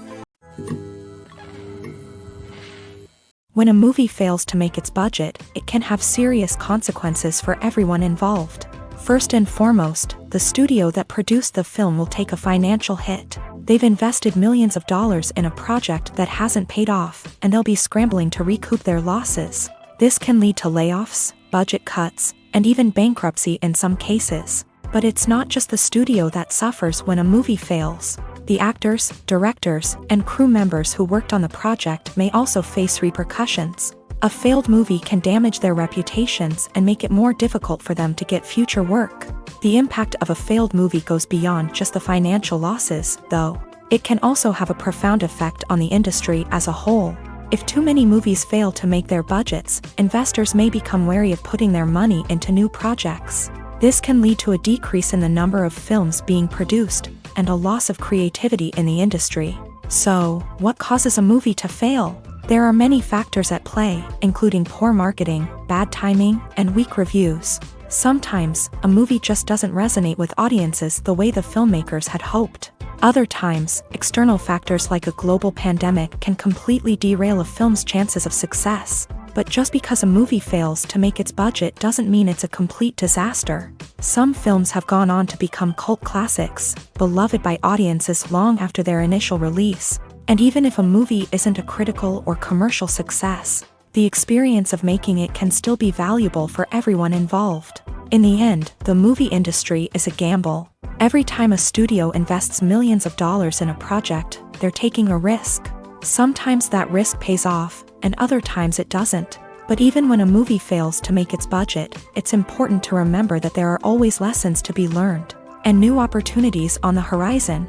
When a movie fails to make its budget, it can have serious consequences for everyone involved. First and foremost, the studio that produced the film will take a financial hit. They've invested millions of dollars in a project that hasn't paid off, and they'll be scrambling to recoup their losses. This can lead to layoffs, budget cuts, and even bankruptcy in some cases. But it's not just the studio that suffers when a movie fails. The actors, directors, and crew members who worked on the project may also face repercussions. A failed movie can damage their reputations and make it more difficult for them to get future work. The impact of a failed movie goes beyond just the financial losses, though. It can also have a profound effect on the industry as a whole. If too many movies fail to make their budgets, investors may become wary of putting their money into new projects. This can lead to a decrease in the number of films being produced, and a loss of creativity in the industry. So, what causes a movie to fail? There are many factors at play, including poor marketing, bad timing, and weak reviews. Sometimes, a movie just doesn't resonate with audiences the way the filmmakers had hoped. Other times, external factors like a global pandemic can completely derail a film's chances of success. But just because a movie fails to make its budget doesn't mean it's a complete disaster. Some films have gone on to become cult classics, beloved by audiences long after their initial release. And even if a movie isn't a critical or commercial success, the experience of making it can still be valuable for everyone involved. In the end, the movie industry is a gamble. Every time a studio invests millions of dollars in a project, they're taking a risk. Sometimes that risk pays off, and other times it doesn't. But even when a movie fails to make its budget, it's important to remember that there are always lessons to be learned, and new opportunities on the horizon.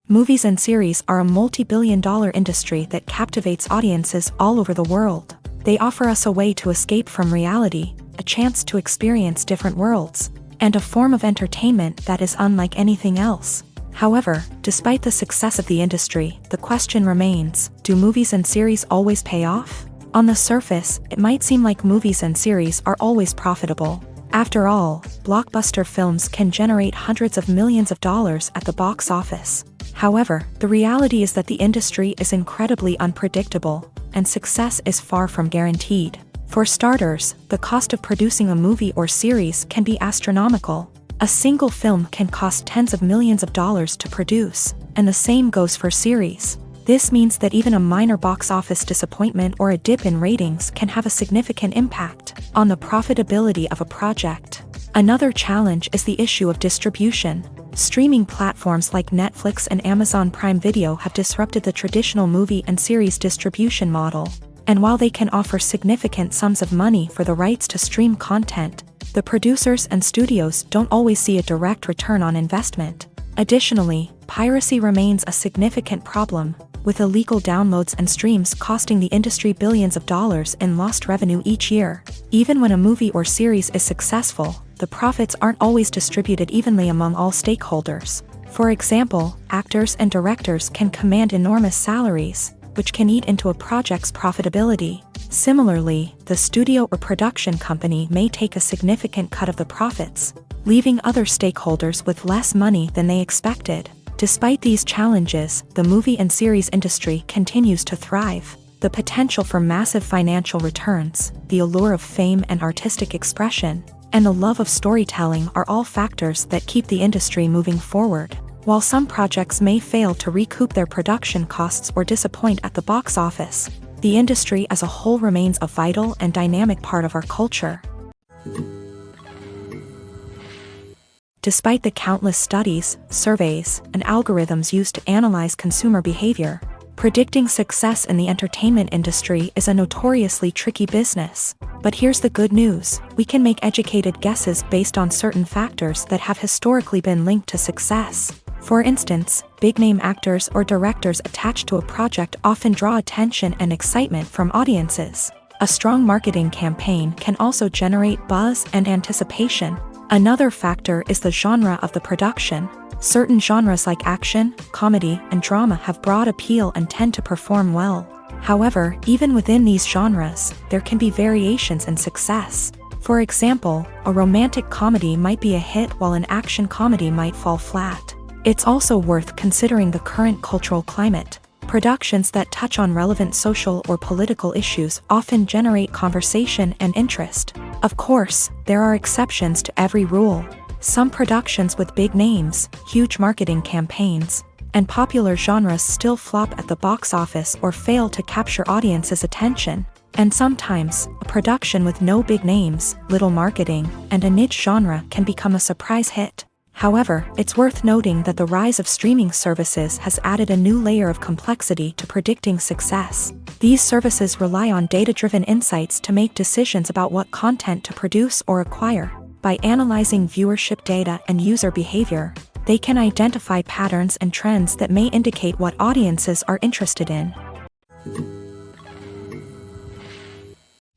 Movies and series are a multi-billion-dollar industry that captivates audiences all over the world. They offer us a way to escape from reality, a chance to experience different worlds, and a form of entertainment that is unlike anything else. However, despite the success of the industry, the question remains, do movies and series always pay off? On the surface, it might seem like movies and series are always profitable. After all, blockbuster films can generate hundreds of millions of dollars at the box office. However, the reality is that the industry is incredibly unpredictable, and success is far from guaranteed. For starters, the cost of producing a movie or series can be astronomical. A single film can cost tens of millions of dollars to produce, and the same goes for series. This means that even a minor box office disappointment or a dip in ratings can have a significant impact on the profitability of a project. Another challenge is the issue of distribution. Streaming platforms like Netflix and Amazon Prime Video have disrupted the traditional movie and series distribution model. And while they can offer significant sums of money for the rights to stream content, the producers and studios don't always see a direct return on investment. Additionally, piracy remains a significant problem, with illegal downloads and streams costing the industry billions of dollars in lost revenue each year. Even when a movie or series is successful, the profits aren't always distributed evenly among all stakeholders. For example, actors and directors can command enormous salaries, which can eat into a project's profitability. Similarly, the studio or production company may take a significant cut of the profits, leaving other stakeholders with less money than they expected. Despite these challenges, the movie and series industry continues to thrive. The potential for massive financial returns, the allure of fame and artistic expression, and the love of storytelling are all factors that keep the industry moving forward. While some projects may fail to recoup their production costs or disappoint at the box office, the industry as a whole remains a vital and dynamic part of our culture. Despite the countless studies, surveys, and algorithms used to analyze consumer behavior, predicting success in the entertainment industry is a notoriously tricky business. But here's the good news: we can make educated guesses based on certain factors that have historically been linked to success. For instance, big-name actors or directors attached to a project often draw attention and excitement from audiences. A strong marketing campaign can also generate buzz and anticipation. Another factor is the genre of the production. Certain genres like action, comedy, and drama have broad appeal and tend to perform well. However, even within these genres, there can be variations in success. For example, a romantic comedy might be a hit while an action comedy might fall flat. It's also worth considering the current cultural climate. Productions that touch on relevant social or political issues often generate conversation and interest. Of course, there are exceptions to every rule. Some productions with big names, huge marketing campaigns, and popular genres still flop at the box office or fail to capture audiences' attention. And sometimes, a production with no big names, little marketing, and a niche genre can become a surprise hit. However, it's worth noting that the rise of streaming services has added a new layer of complexity to predicting success. These services rely on data-driven insights to make decisions about what content to produce or acquire. By analyzing viewership data and user behavior, they can identify patterns and trends that may indicate what audiences are interested in.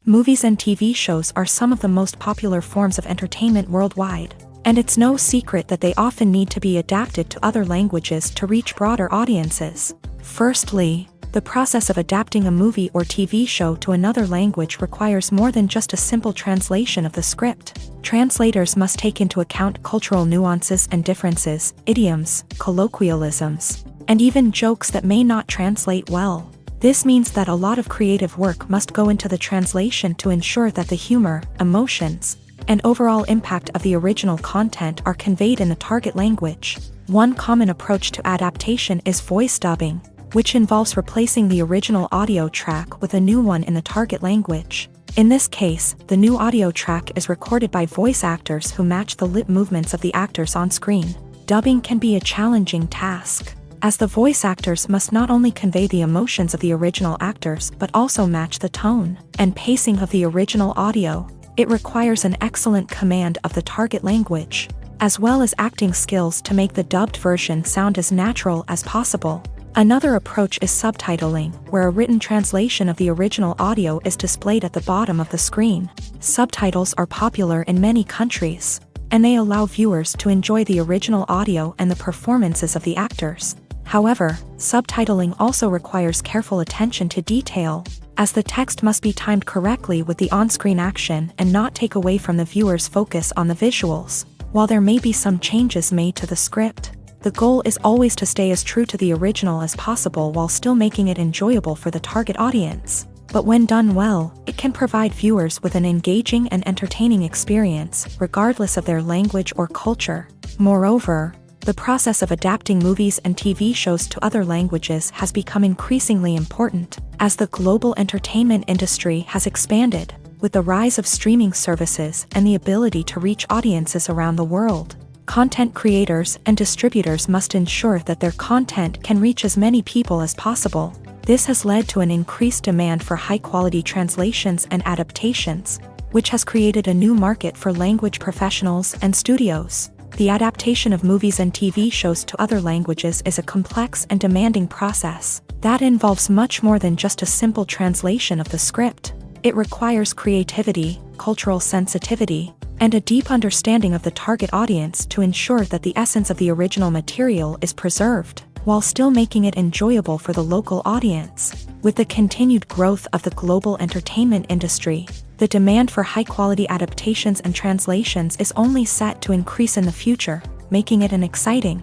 Movies and TV shows are some of the most popular forms of entertainment worldwide. And it's no secret that they often need to be adapted to other languages to reach broader audiences. Firstly, the process of adapting a movie or TV show to another language requires more than just a simple translation of the script. Translators must take into account cultural nuances and differences, idioms, colloquialisms, and even jokes that may not translate well. This means that a lot of creative work must go into the translation to ensure that the humor, emotions, and overall impact of the original content are conveyed in the target language. One common approach to adaptation is voice dubbing, which involves replacing the original audio track with a new one in the target language. In this case, the new audio track is recorded by voice actors who match the lip movements of the actors on screen. Dubbing can be a challenging task, as the voice actors must not only convey the emotions of the original actors but also match the tone and pacing of the original audio. It requires an excellent command of the target language, as well as acting skills to make the dubbed version sound as natural as possible. Another approach is subtitling, where a written translation of the original audio is displayed at the bottom of the screen. Subtitles are popular in many countries, and they allow viewers to enjoy the original audio and the performances of the actors. However, subtitling also requires careful attention to detail, as the text must be timed correctly with the on-screen action and not take away from the viewer's focus on the visuals. While there may be some changes made to the script, the goal is always to stay as true to the original as possible while still making it enjoyable for the target audience. But when done well, it can provide viewers with an engaging and entertaining experience, regardless of their language or culture. Moreover, the process of adapting movies and TV shows to other languages has become increasingly important, as the global entertainment industry has expanded, with the rise of streaming services and the ability to reach audiences around the world. Content creators and distributors must ensure that their content can reach as many people as possible. This has led to an increased demand for high-quality translations and adaptations, which has created a new market for language professionals and studios. The adaptation of movies and TV shows to other languages is a complex and demanding process that involves much more than just a simple translation of the script. It requires creativity, cultural sensitivity, and a deep understanding of the target audience to ensure that the essence of the original material is preserved, while still making it enjoyable for the local audience. With the continued growth of the global entertainment industry, the demand for high-quality adaptations and translations is only set to increase in the future, making it an exciting.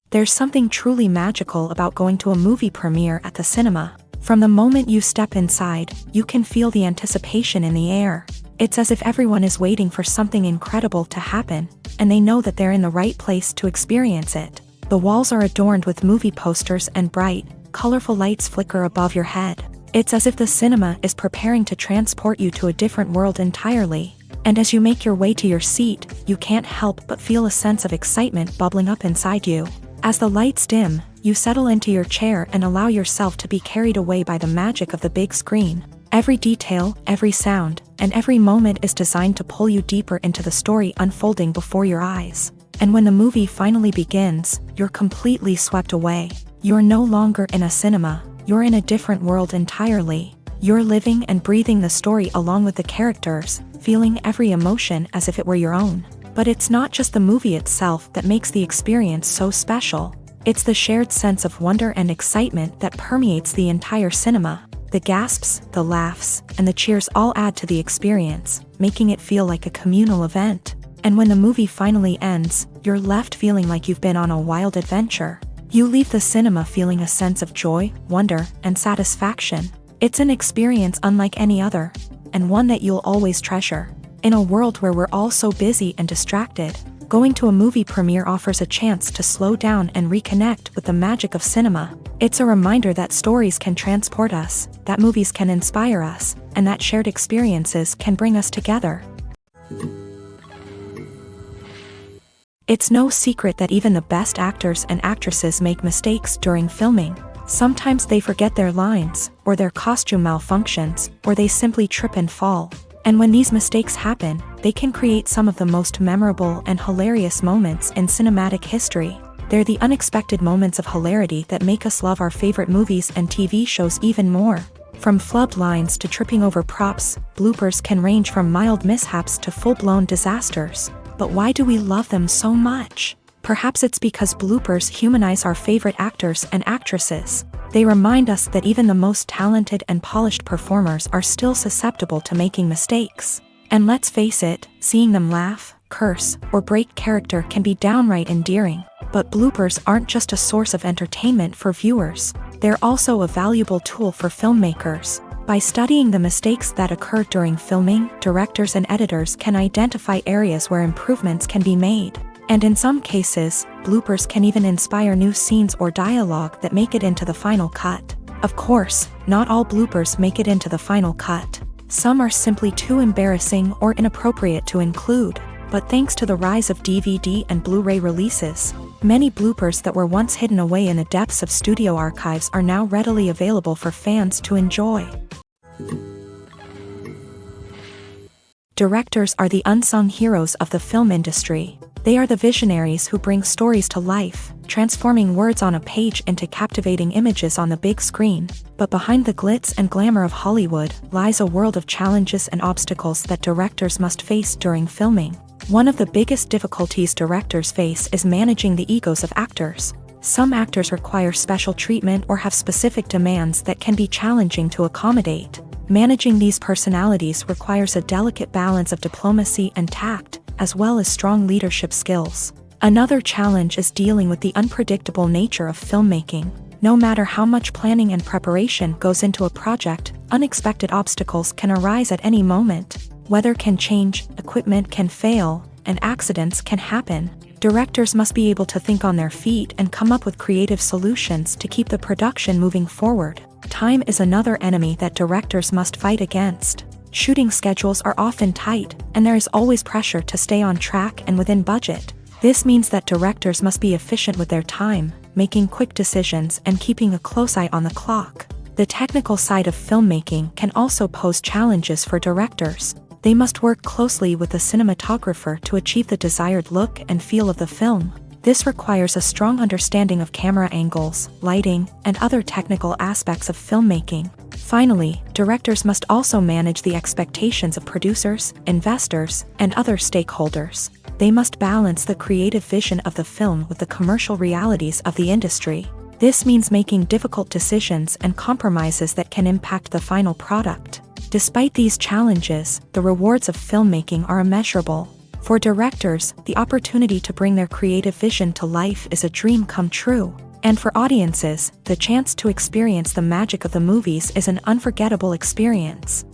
There's something truly magical about going to a movie premiere at the cinema. From the moment you step inside, you can feel the anticipation in the air. It's as if everyone is waiting for something incredible to happen, and they know that they're in the right place to experience it. The walls are adorned with movie posters and bright, colorful lights flicker above your head. It's as if the cinema is preparing to transport you to a different world entirely. And as you make your way to your seat, you can't help but feel a sense of excitement bubbling up inside you. As the lights dim, you settle into your chair and allow yourself to be carried away by the magic of the big screen. Every detail, every sound, and every moment is designed to pull you deeper into the story unfolding before your eyes. And when the movie finally begins, you're completely swept away. You're no longer in a cinema, you're in a different world entirely. You're living and breathing the story along with the characters, feeling every emotion as if it were your own. But it's not just the movie itself that makes the experience so special. It's the shared sense of wonder and excitement that permeates the entire cinema. The gasps, the laughs, and the cheers all add to the experience, making it feel like a communal event. And when the movie finally ends, you're left feeling like you've been on a wild adventure. You leave the cinema feeling a sense of joy, wonder, and satisfaction. It's an experience unlike any other, and one that you'll always treasure. In a world where we're all so busy and distracted, going to a movie premiere offers a chance to slow down and reconnect with the magic of cinema. It's a reminder that stories can transport us, that movies can inspire us, and that shared experiences can bring us together. It's no secret that even the best actors and actresses make mistakes during filming. Sometimes they forget their lines, or their costume malfunctions, or they simply trip and fall. And when these mistakes happen, they can create some of the most memorable and hilarious moments in cinematic history. They're the unexpected moments of hilarity that make us love our favorite movies and TV shows even more. From flubbed lines to tripping over props, bloopers can range from mild mishaps to full-blown disasters. But why do we love them so much? Perhaps it's because bloopers humanize our favorite actors and actresses. They remind us that even the most talented and polished performers are still susceptible to making mistakes. And let's face it, seeing them laugh, curse, or break character can be downright endearing. But bloopers aren't just a source of entertainment for viewers, they're also a valuable tool for filmmakers. By studying the mistakes that occur during filming, directors and editors can identify areas where improvements can be made. And in some cases, bloopers can even inspire new scenes or dialogue that make it into the final cut. Of course, not all bloopers make it into the final cut. Some are simply too embarrassing or inappropriate to include. But thanks to the rise of DVD and Blu-ray releases, many bloopers that were once hidden away in the depths of studio archives are now readily available for fans to enjoy. Directors are the unsung heroes of the film industry. They are the visionaries who bring stories to life, transforming words on a page into captivating images on the big screen. But behind the glitz and glamour of Hollywood lies a world of challenges and obstacles that directors must face during filming. One of the biggest difficulties directors face is managing the egos of actors. Some actors require special treatment or have specific demands that can be challenging to accommodate. Managing these personalities requires a delicate balance of diplomacy and tact, as well as strong leadership skills. Another challenge is dealing with the unpredictable nature of filmmaking. No matter how much planning and preparation goes into a project, unexpected obstacles can arise at any moment. Weather can change, equipment can fail, and accidents can happen. Directors must be able to think on their feet and come up with creative solutions to keep the production moving forward. Time is another enemy that directors must fight against. Shooting schedules are often tight, and there is always pressure to stay on track and within budget. This means that directors must be efficient with their time, making quick decisions and keeping a close eye on the clock. The technical side of filmmaking can also pose challenges for directors. They must work closely with the cinematographer to achieve the desired look and feel of the film. This requires a strong understanding of camera angles, lighting, and other technical aspects of filmmaking. Finally, directors must also manage the expectations of producers, investors, and other stakeholders. They must balance the creative vision of the film with the commercial realities of the industry. This means making difficult decisions and compromises that can impact the final product. Despite these challenges, the rewards of filmmaking are immeasurable. For directors, the opportunity to bring their creative vision to life is a dream come true. And for audiences, the chance to experience the magic of the movies is an unforgettable experience.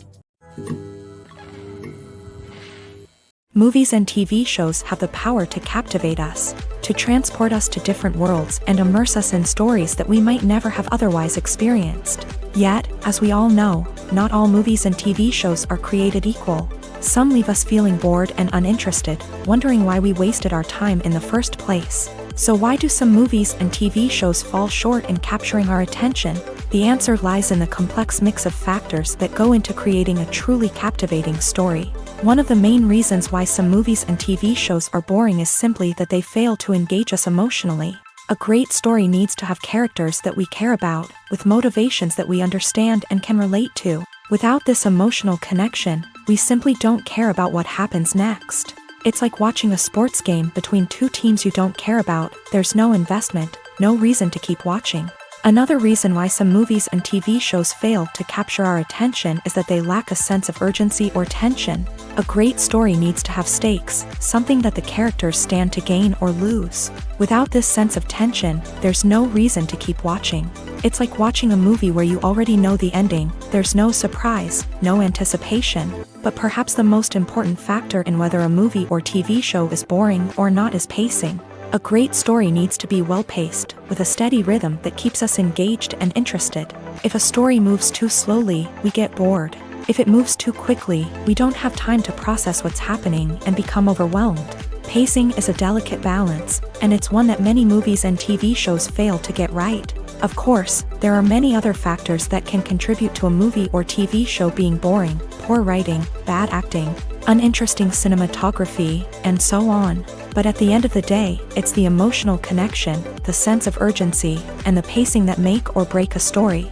Movies and TV shows have the power to captivate us, to transport us to different worlds and immerse us in stories that we might never have otherwise experienced. Yet, as we all know, not all movies and TV shows are created equal. Some leave us feeling bored and uninterested, wondering why we wasted our time in the first place. So why do some movies and TV shows fall short in capturing our attention? The answer lies in the complex mix of factors that go into creating a truly captivating story. One of the main reasons why some movies and TV shows are boring is simply that they fail to engage us emotionally. A great story needs to have characters that we care about, with motivations that we understand and can relate to. Without this emotional connection, we simply don't care about what happens next. It's like watching a sports game between two teams you don't care about. There's no investment, no reason to keep watching. Another reason why some movies and TV shows fail to capture our attention is that they lack a sense of urgency or tension. A great story needs to have stakes, something that the characters stand to gain or lose. Without this sense of tension, there's no reason to keep watching. It's like watching a movie where you already know the ending. There's no surprise, no anticipation. But perhaps the most important factor in whether a movie or TV show is boring or not is pacing. A great story needs to be well-paced, with a steady rhythm that keeps us engaged and interested. If a story moves too slowly, we get bored. If it moves too quickly, we don't have time to process what's happening and become overwhelmed. Pacing is a delicate balance, and it's one that many movies and TV shows fail to get right. Of course, there are many other factors that can contribute to a movie or TV show being boring: poor writing, bad acting, uninteresting cinematography, and so on. But at the end of the day, it's the emotional connection, the sense of urgency, and the pacing that make or break a story.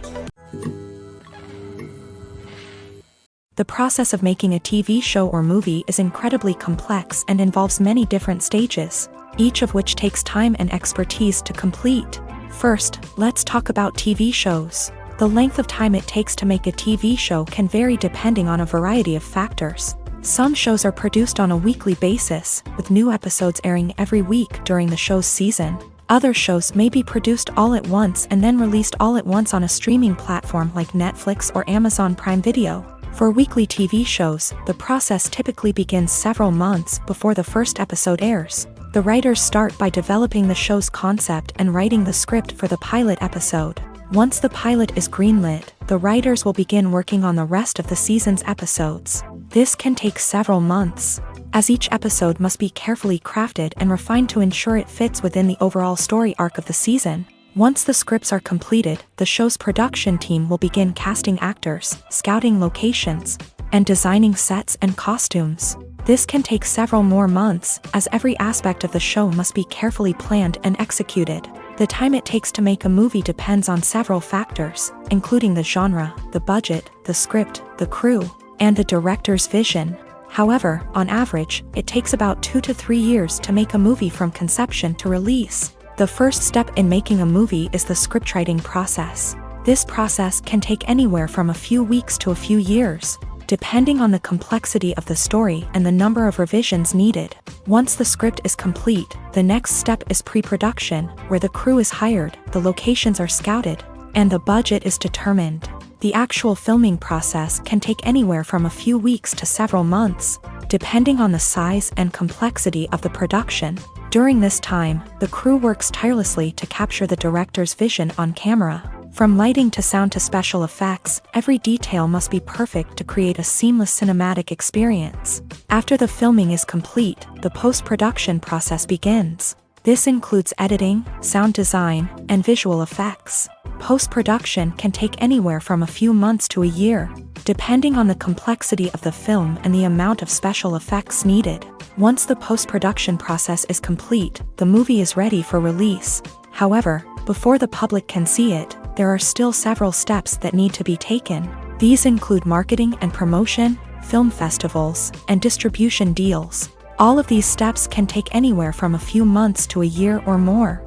The process of making a TV show or movie is incredibly complex and involves many different stages, each of which takes time and expertise to complete. First, let's talk about TV shows. The length of time it takes to make a TV show can vary depending on a variety of factors. Some shows are produced on a weekly basis, with new episodes airing every week during the show's season. Other shows may be produced all at once and then released all at once on a streaming platform like Netflix or Amazon Prime Video. For weekly TV shows, the process typically begins several months before the first episode airs. The writers start by developing the show's concept and writing the script for the pilot episode. Once the pilot is greenlit, the writers will begin working on the rest of the season's episodes. This can take several months, as each episode must be carefully crafted and refined to ensure it fits within the overall story arc of the season. Once the scripts are completed, the show's production team will begin casting actors, scouting locations, and designing sets and costumes. This can take several more months, as every aspect of the show must be carefully planned and executed. The time it takes to make a movie depends on several factors, including the genre, the budget, the script, the crew, and the director's vision. However, on average, it takes about 2 to 3 years to make a movie from conception to release. The first step in making a movie is the scriptwriting process. This process can take anywhere from a few weeks to a few years, depending on the complexity of the story and the number of revisions needed. Once the script is complete, the next step is pre-production, where the crew is hired, the locations are scouted, and the budget is determined. The actual filming process can take anywhere from a few weeks to several months, depending on the size and complexity of the production. During this time, the crew works tirelessly to capture the director's vision on camera. From lighting to sound to special effects, every detail must be perfect to create a seamless cinematic experience. After the filming is complete, the post-production process begins. This includes editing, sound design, and visual effects. Post-production can take anywhere from a few months to a year, depending on the complexity of the film and the amount of special effects needed. Once the post-production process is complete, the movie is ready for release. However, before the public can see it, there are still several steps that need to be taken. These include marketing and promotion, film festivals, and distribution deals. All of these steps can take anywhere from a few months to a year or more.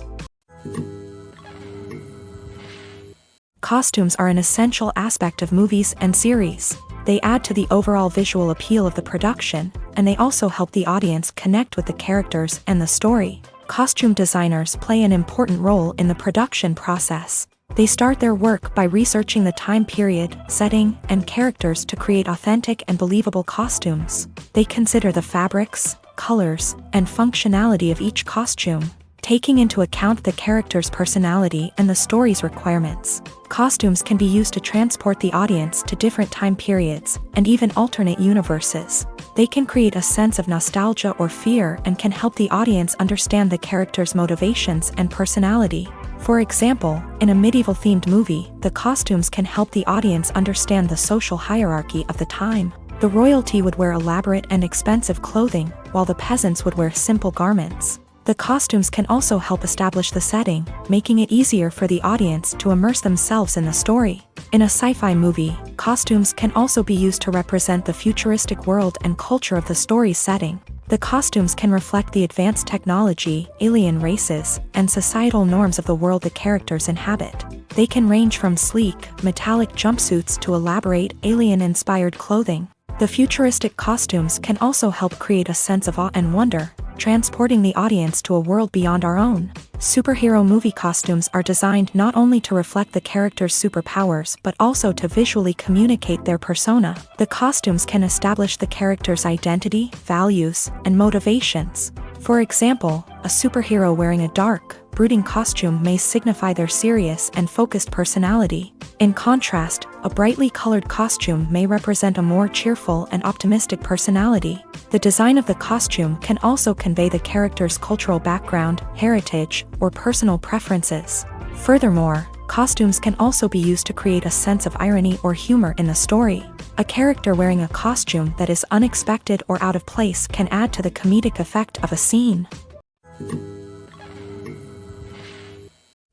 Costumes are an essential aspect of movies and series. They add to the overall visual appeal of the production, and they also help the audience connect with the characters and the story. Costume designers play an important role in the production process. They start their work by researching the time period, setting, and characters to create authentic and believable costumes. They consider the fabrics, colors, and functionality of each costume, taking into account the character's personality and the story's requirements. Costumes can be used to transport the audience to different time periods and even alternate universes. They can create a sense of nostalgia or fear and can help the audience understand the character's motivations and personality. For example, in a medieval-themed movie, the costumes can help the audience understand the social hierarchy of the time. The royalty would wear elaborate and expensive clothing, while the peasants would wear simple garments. The costumes can also help establish the setting, making it easier for the audience to immerse themselves in the story. In a sci-fi movie, costumes can also be used to represent the futuristic world and culture of the story's setting. The costumes can reflect the advanced technology, alien races, and societal norms of the world the characters inhabit. They can range from sleek, metallic jumpsuits to elaborate, alien-inspired clothing. The futuristic costumes can also help create a sense of awe and wonder, transporting the audience to a world beyond our own. Superhero movie costumes are designed not only to reflect the character's superpowers but also to visually communicate their persona. The costumes can establish the character's identity, values, and motivations. For example, a superhero wearing a dark, brooding costume may signify their serious and focused personality. In contrast, a brightly colored costume may represent a more cheerful and optimistic personality. The design of the costume can also convey the character's cultural background, heritage, or personal preferences. Furthermore, costumes can also be used to create a sense of irony or humor in the story. A character wearing a costume that is unexpected or out of place can add to the comedic effect of a scene.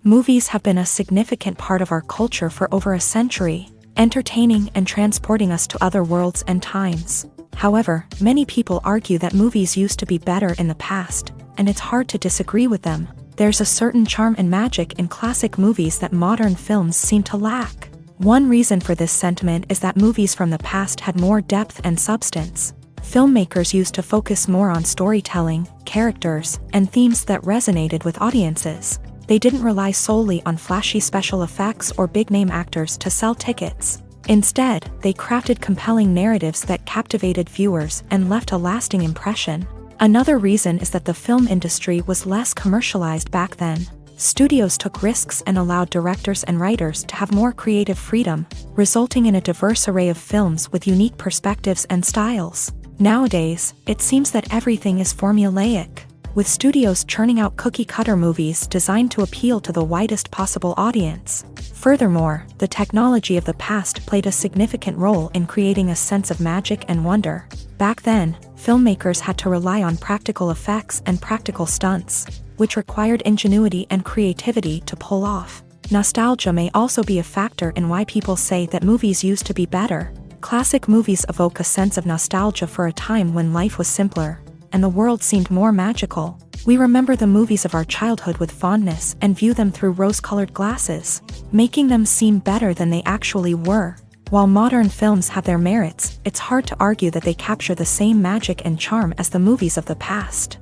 Movies have been a significant part of our culture for over a century, entertaining and transporting us to other worlds and times. However, many people argue that movies used to be better in the past, and it's hard to disagree with them. There's a certain charm and magic in classic movies that modern films seem to lack. One reason for this sentiment is that movies from the past had more depth and substance. Filmmakers used to focus more on storytelling, characters, and themes that resonated with audiences. They didn't rely solely on flashy special effects or big-name actors to sell tickets. Instead, they crafted compelling narratives that captivated viewers and left a lasting impression. Another reason is that the film industry was less commercialized back then. Studios took risks and allowed directors and writers to have more creative freedom, resulting in a diverse array of films with unique perspectives and styles. Nowadays, it seems that everything is formulaic, with studios churning out cookie-cutter movies designed to appeal to the widest possible audience. Furthermore, the technology of the past played a significant role in creating a sense of magic and wonder. Back then, filmmakers had to rely on practical effects and practical stunts, which required ingenuity and creativity to pull off. Nostalgia may also be a factor in why people say that movies used to be better. Classic movies evoke a sense of nostalgia for a time when life was simpler, and the world seemed more magical. We remember the movies of our childhood with fondness and view them through rose-colored glasses, making them seem better than they actually were. While modern films have their merits, it's hard to argue that they capture the same magic and charm as the movies of the past.